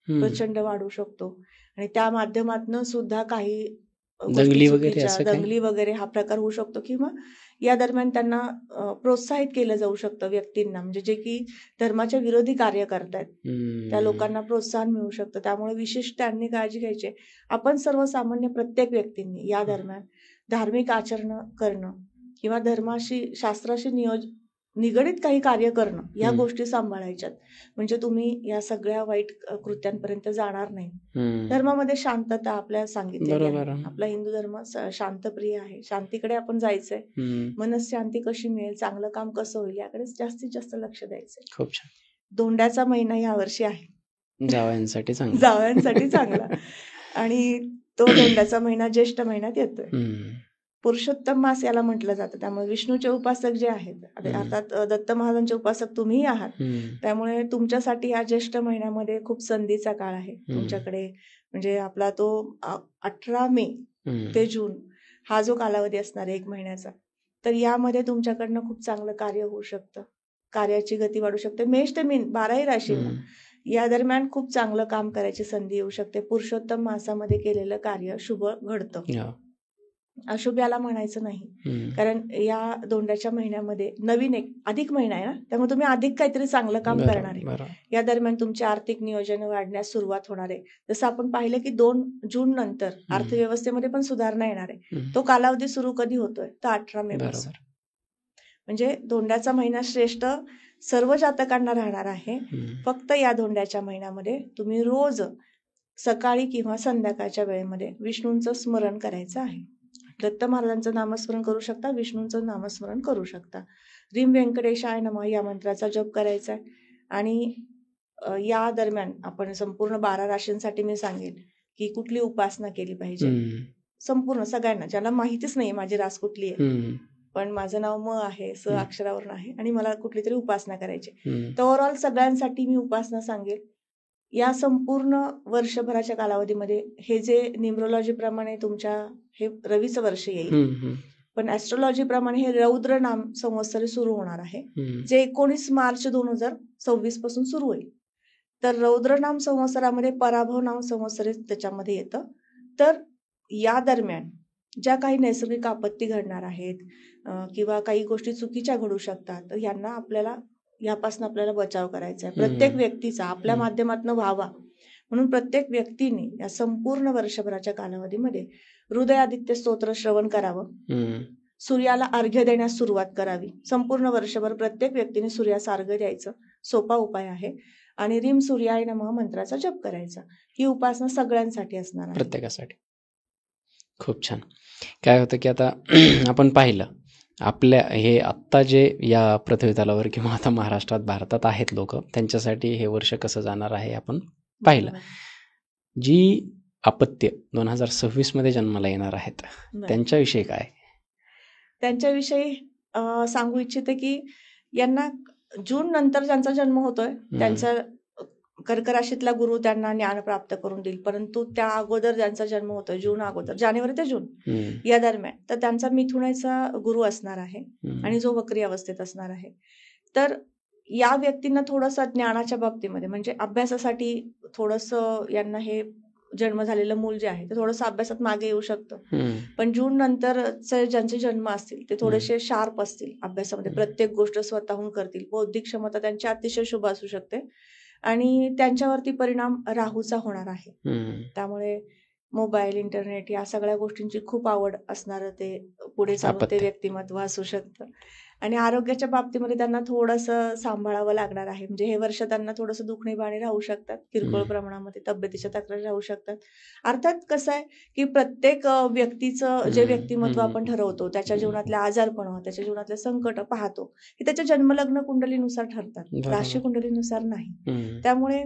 Speaker 2: प्रचंड वाढू शकतो आणि त्या माध्यमातून सुद्धा काही
Speaker 1: दंगली वगैरे असं काही?
Speaker 2: दंगली वगैरे हा प्रकार होऊ शकतो, किंवा या दरम्यान त्यांना प्रोत्साहित केलं जाऊ शकतं व्यक्तींना, म्हणजे जे की धर्माच्या विरोधी कार्य करतायत त्या लोकांना प्रोत्साहन मिळू शकतं. त्यामुळे विशेष त्यांनी काळजी घ्यायची. आपण सर्वसामान्य प्रत्येक व्यक्तींनी या दरम्यान धार्मिक आचरण करणं किंवा धर्माशी शास्त्राशी निगडित काही कार्य करणं या गोष्टी सांभाळायच्यात, म्हणजे तुम्ही या सगळ्या वाईट कृत्यांपर्यंत जाणार नाही. धर्मामध्ये शांतता आपल्याला सांगितलेली आहे. आपला हिंदू धर्म शांतप्रिय आहे. शांतीकडे आपण जायचंय. मनशांती कशी मिळेल, चांगलं काम कसं होईल याकडे जास्तीत जास्त लक्ष द्यायचंय.
Speaker 1: खूप छान.
Speaker 2: धोंड्याचा महिना यावर्षी आहे
Speaker 1: जावयांसाठी चांगला.
Speaker 2: जावयांसाठी चांगला. आणि तो धोंड्याचा महिना ज्येष्ठ महिन्यात येतोय. पुरुषोत्तम मास याला म्हटलं जातं. त्यामुळे विष्णूचे उपासक जे आहेत, अर्थात दत्त महाराजांचे उपासक तुम्हीही आहात, त्यामुळे तुमच्यासाठी या ज्येष्ठ महिन्यामध्ये खूप संधीचा काळ आहे तुमच्याकडे. म्हणजे आपला तो 18 मे ते जून हा जो कालावधी असणार आहे 1 महिन्याचा, तर यामध्ये तुमच्याकडनं खूप चांगलं कार्य होऊ शकतं. कार्याची गती वाढू शकते. मेष ते मीन 12ही राशींना या दरम्यान खूप चांगलं काम करायची संधी येऊ शकते. पुरुषोत्तम मासामध्ये केलेलं कार्य शुभ घडतं. अशुभ याला म्हणायचं नाही, कारण या धोंड्याच्या महिन्यामध्ये नवीन एक अधिक महिना आहे ना, त्यामुळे तुम्ही अधिक काहीतरी चांगलं काम करणार आहे. या दरम्यान तुमचे आर्थिक नियोजन वाढण्यास सुरुवात होणार आहे. जसं आपण पाहिलं की 2 जून नंतर अर्थव्यवस्थेमध्ये पण सुधारणा येणार आहे. तो कालावधी सुरू कधी होतोय, तर 18 मे पासून. म्हणजे धोंड्याचा महिना श्रेष्ठ सर्व जातकांना राहणार आहे. फक्त या धोंड्याच्या महिन्यामध्ये तुम्ही रोज सकाळी किंवा संध्याकाळच्या वेळेमध्ये विष्णूंचं स्मरण करायचं आहे. दत्त महाराजांचं नामस्मरण करू शकता, विष्णूंचं नामस्मरण करू शकता. ह्रीं व्यंकटेशाय नमः या मंत्राचा जप करायचा आहे. आणि या दरम्यान आपण संपूर्ण 12 राशींसाठी मी सांगेन की कुठली उपासना केली पाहिजे. संपूर्ण सगळ्यांना ज्याला माहितीच नाही माझी रास कुठली आहे, पण माझं नाव म आहे, स अक्षरावरून आहे आणि मला कुठली तरी उपासना करायची, तर ओव्हरऑल सगळ्यांसाठी मी उपासना सांगेल. या संपूर्ण वर्षभराच्या कालावधीमध्ये हे जे न्यूमरोलॉजी प्रमाणे तुमच्या हे रवीचं वर्ष येईल, पण ऍस्ट्रोलॉजी प्रमाणे हे रौद्र नाम संवत्सरी सुरू होणार आहे, जे 19 मार्च 2026 पासून सुरू होईल. तर रौद्र नाम संवत्सरामध्ये पराभव नाम संवत्सरी त्याच्यामध्ये येतं. तर या दरम्यान ज्या काही नैसर्गिक आपत्ती घडणार आहेत किंवा काही गोष्टी चुकीच्या घडू शकतात, तर यांना यापासून आपल्याला बचाव करायचा आहे. प्रत्येक व्यक्तीचा आपल्या माध्यमातून व्हावा म्हणून प्रत्येक व्यक्तीने या संपूर्ण वर्षभराच्या कालावधीमध्ये हृदयादित्य स्तोत्र श्रवण करावं. सूर्याला अर्घ्य देण्यास सुरुवात करावी. संपूर्ण वर्षभर प्रत्येक व्यक्तीने सूर्यास अर्घ्य द्यायचं, सोपा उपाय आहे. आणि ह्रीं सूर्याय नमः मंत्राचा जप करायचा. ही उपासना सगळ्यांसाठी असणार आहे,
Speaker 1: प्रत्येकासाठी. खूप छान. काय होतं की आता आपण पाहिलं आपल्या हे आत्ता जे या पृथ्वी तलावर किंवा आता महाराष्ट्रात भारतात आहेत लोक, त्यांच्यासाठी हे वर्ष कसं जाणार आहे आपण पाहिलं. जी अपत्य 2026 मध्ये जन्माला येणार आहेत त्यांच्याविषयी काय?
Speaker 2: त्यांच्याविषयी सांगू इच्छिते की यांना जून नंतर ज्यांचा जन्म होतोय त्यांचा कर्क राशीतला गुरु त्यांना ज्ञान प्राप्त करून देईल, परंतु त्या अगोदर ज्यांचा जन्म होतोय जून अगोदर, जानेवारी ते जून या दरम्यान, तर त्यांचा मिथुनाचा गुरु असणार आहे आणि जो वक्री अवस्थेत असणार आहे. तर या व्यक्तींना थोडंसं ज्ञानाच्या बाबतीमध्ये म्हणजे अभ्यासासाठी थोडंसं यांना हे जन्म झालेलं मूल जे आहे ते थोडंसं अभ्यासात मागे येऊ शकतं. पण जून नंतर ज्यांचे जन्म असतील ते थोडेसे शार्प असतील अभ्यासामध्ये, प्रत्येक गोष्ट स्वतःहून करतील, बौद्धिक क्षमता त्यांची अतिशय शुभ असू शकते आणि त्यांच्यावरती परिणाम राहूचा होणार आहे. त्यामुळे मोबाईल, इंटरनेट या सगळ्या गोष्टींची खूप आवड असणारं ते पुढे जाऊन ते व्यक्तिमत्व असू शकतं. आणि आरोग्याच्या बाबतीमध्ये त्यांना थोडंसं सांभाळावं लागणार आहे. म्हणजे हे वर्ष त्यांना थोडंसं दुखणे बाणे राहू शकतात, किरकोळ प्रमाणामध्ये तब्येतीच्या तक्रारी राहू शकतात. अर्थात कसं आहे की प्रत्येक व्यक्तीचं जे व्यक्तिमत्व आपण ठरवतो, त्याच्या जीवनातले आजारपण, त्याच्या जीवनातले संकट पाहतो की त्याच्या जन्मलग्न कुंडलीनुसार ठरतात, राशी कुंडलीनुसार नाही. त्यामुळे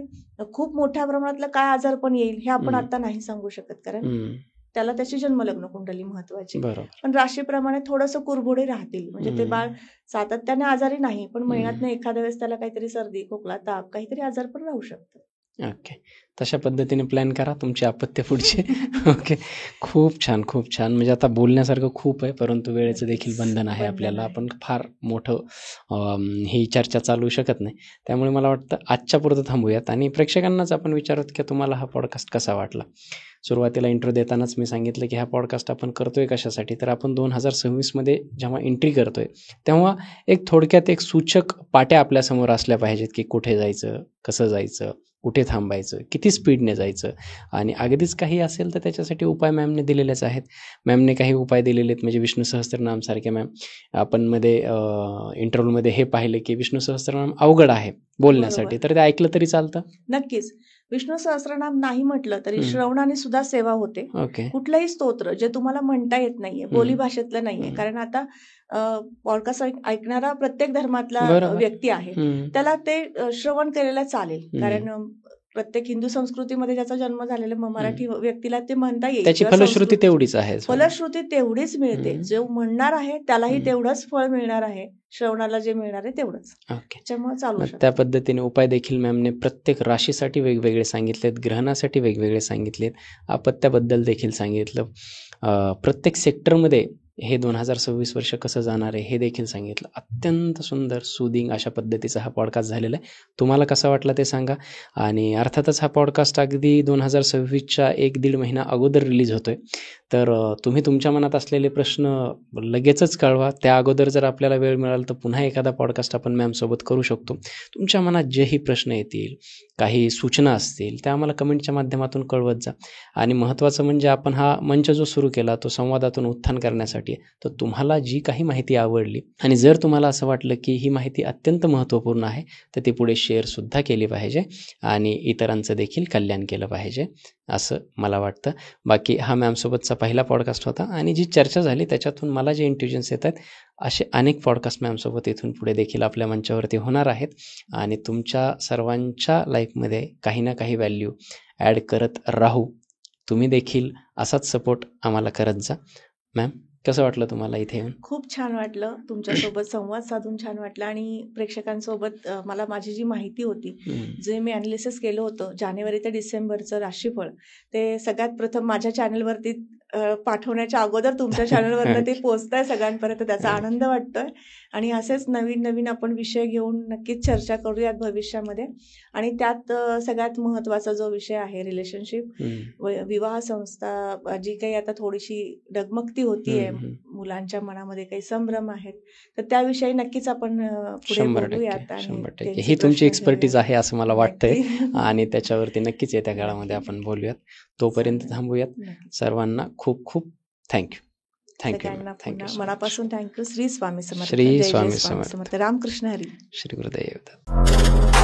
Speaker 2: खूप मोठ्या प्रमाणातलं काय आजारपण येईल हे आपण आता नाही सांगू शकत, कारण त्याला त्याची जन्मलग्न कुंडली महत्वाची. पण राशीप्रमाणे थोडंसं कुरबुडे राहतील, म्हणजे ते बाळ सातत्याने आजारी नाही, पण महिन्यातनं एखाद्या वेळेस त्याला काहीतरी सर्दी, खोकला, ताप, काहीतरी आजार पण राहू शकतं.
Speaker 1: ओके, तशा पद्धतीने प्लॅन करा तुमचे अपत्य पुढचे. ओके, खूप छान, खूप छान. म्हणजे आता बोलण्यासारखं खूप आहे, परंतु वेळेचं देखील बंधन आहे आपल्याला. आपण फार मोठं ही चर्चा चालवू शकत नाही, त्यामुळे मला वाटतं आजच्या पुरतं थांबूयात आणि प्रेक्षकांनाच आपण विचारत की तुम्हाला हा पॉडकास्ट कसा वाटला. सुरुवातीला इंट्रो देतानाच मी सांगितलं की हा पॉडकास्ट आपण करतोय कशासाठी, तर आपण 2026मध्ये जेव्हा एंट्री करतोय तेव्हा एक थोडक्यात एक सूचक पाट्या आपल्यासमोर असल्या पाहिजेत की कुठे जायचं, कसं जायचं, कुठे थांबायचं, किती स्पीडने जायचं, आणि अगदीच काही असेल तर त्याच्यासाठी उपाय मॅमने दिलेलेच आहेत. मॅमने काही उपाय दिलेले आहेत, म्हणजे विष्णू सहस्त्रनाम सारखे. मॅम आपण मध्ये इंटरव्ह्यूमध्ये हे पाहिलं की विष्णू सहस्त्रनाम अवघड आहे बोलण्यासाठी, तर ते ऐकलं तरी चालतं?
Speaker 2: नक्कीच. विष्णू सहस्रनाम नाही म्हटलं तरी श्रवणाने सुद्धा सेवा होते.
Speaker 1: ओके.
Speaker 2: कुठलंही स्तोत्र जे तुम्हाला म्हणता येत नाहीये, बोली भाषेतलं नाहीये, कारण आता पॉडकास्ट ऐकणारा प्रत्येक धर्मातला व्यक्ती आहे, त्याला ते श्रवण केलेलं चालेल. कारण प्रत्येक हिंदू संस्कृतीमध्ये ज्याचा जन्म झालेला मराठी व्यक्तीला ते म्हणता येईल.
Speaker 1: त्याची फलश्रुती तेवढीच आहे.
Speaker 2: फलश्रुती तेवढीच मिळते. जो म्हणणार आहे त्यालाही तेवढंच फळ मिळणार आहे, श्रवणाला जे मिळणार आहे तेवढंच. त्याच्यामुळे चालू शकतं.
Speaker 1: त्या पद्धतीने उपाय देखील मॅमने प्रत्येक राशीसाठी वेगवेगळे सांगितलेत, ग्रहणासाठी वेगवेगळे सांगितलेत, अपत्याबद्दल देखील सांगितलं, प्रत्येक सेक्टरमध्ये हे 2026 वर्ष कसं जाणार आहे हे देखील सांगितलं. अत्यंत सुंदर सुदिंग अशा पद्धतीचा हा पॉडकास्ट झालेला आहे. तुम्हाला कसा वाटला ते सांगा. आणि अर्थातच हा पॉडकास्ट अगदी 2026च्या 1-1.5 महिना अगोदर रिलीज होतोय, तर तुम्ही तुमच्या मनात असलेले प्रश्न लगेचच कळवा. त्या अगोदर जर आपल्याला वेळ मिळाला तर पुन्हा एखादा पॉडकास्ट आपण मॅमसोबत करू शकतो. तुमच्या मनात जेही प्रश्न येतील, काही सूचना असतील, त्या आम्हाला कमेंटच्या माध्यमातून कळवत जा. आणि महत्त्वाचं म्हणजे आपण हा मंच जो सुरू केला तो संवादातून उत्थान करण्यासाठी आहे. तर तुम्हाला जी काही माहिती आवडली आणि जर तुम्हाला असं वाटलं की ही माहिती अत्यंत महत्त्वपूर्ण आहे तर ती पुढे शेअरसुद्धा केली पाहिजे आणि इतरांचं देखील कल्याण केलं पाहिजे असं मला वाटतं. बाकी हा मॅमसोबतचा पहिला पॉडकास्ट होता आणि जी चर्चा झाली त्याच्यातून मला जे इंट्युजन्स येत आहेत असे अनेक पॉडकास्ट मॅमसोबत इथून पुढे देखील आपल्या मंचावरती होणार आहेत आणि तुमच्या सर्वांच्या लाईफमध्ये काही ना काही व्हॅल्यू ॲड करत राहू. तुम्ही देखील असाच सपोर्ट आम्हाला करत जा. मॅम कसं वाटलं तुम्हाला इथे येऊन?
Speaker 2: खूप छान वाटलं. तुमच्यासोबत संवाद साधून छान वाटलं आणि प्रेक्षकांसोबत मला माझी जी माहिती होती, जे मी अनालिसिस केलं होतं जानेवारी ते डिसेंबरचं राशीफळ, ते सगळ्यात प्रथम माझ्या चॅनलवरती पाठवण्याच्या अगोदर तुमच्या चॅनलवरनं ते पोहोचतंय सगळ्यांपर्यंत. त्याचा आनंद वाटतोय आणि असेच नवीन नवीन आपण विषय घेऊन नक्कीच चर्चा करूयात भविष्यामध्ये. आणि त्यात सगळ्यात महत्त्वाचा जो विषय आहे रिलेशनशिप, विवाह संस्था जी काही आता थोडीशी डगमगती होतीये, मुलांच्या मनामध्ये काही संभ्रम आहेत, तर त्याविषयी नक्कीच आपण पुढे बोलूयात. आणि
Speaker 1: ही तुमची एक्सपर्टीज आहे असं मला वाटतंय आणि त्याच्यावरती नक्कीच येत्या काळामध्ये आपण बोलूयात. तोपर्यंत थांबूयात. सर्वांना खूप खूप थँक्यू.
Speaker 2: थँक्यू मनापासून थँक्यू. श्री स्वामी समर्थ.
Speaker 1: श्री स्वामी समर्थ.
Speaker 2: रामकृष्ण हरी.
Speaker 1: श्री गुरुदेव.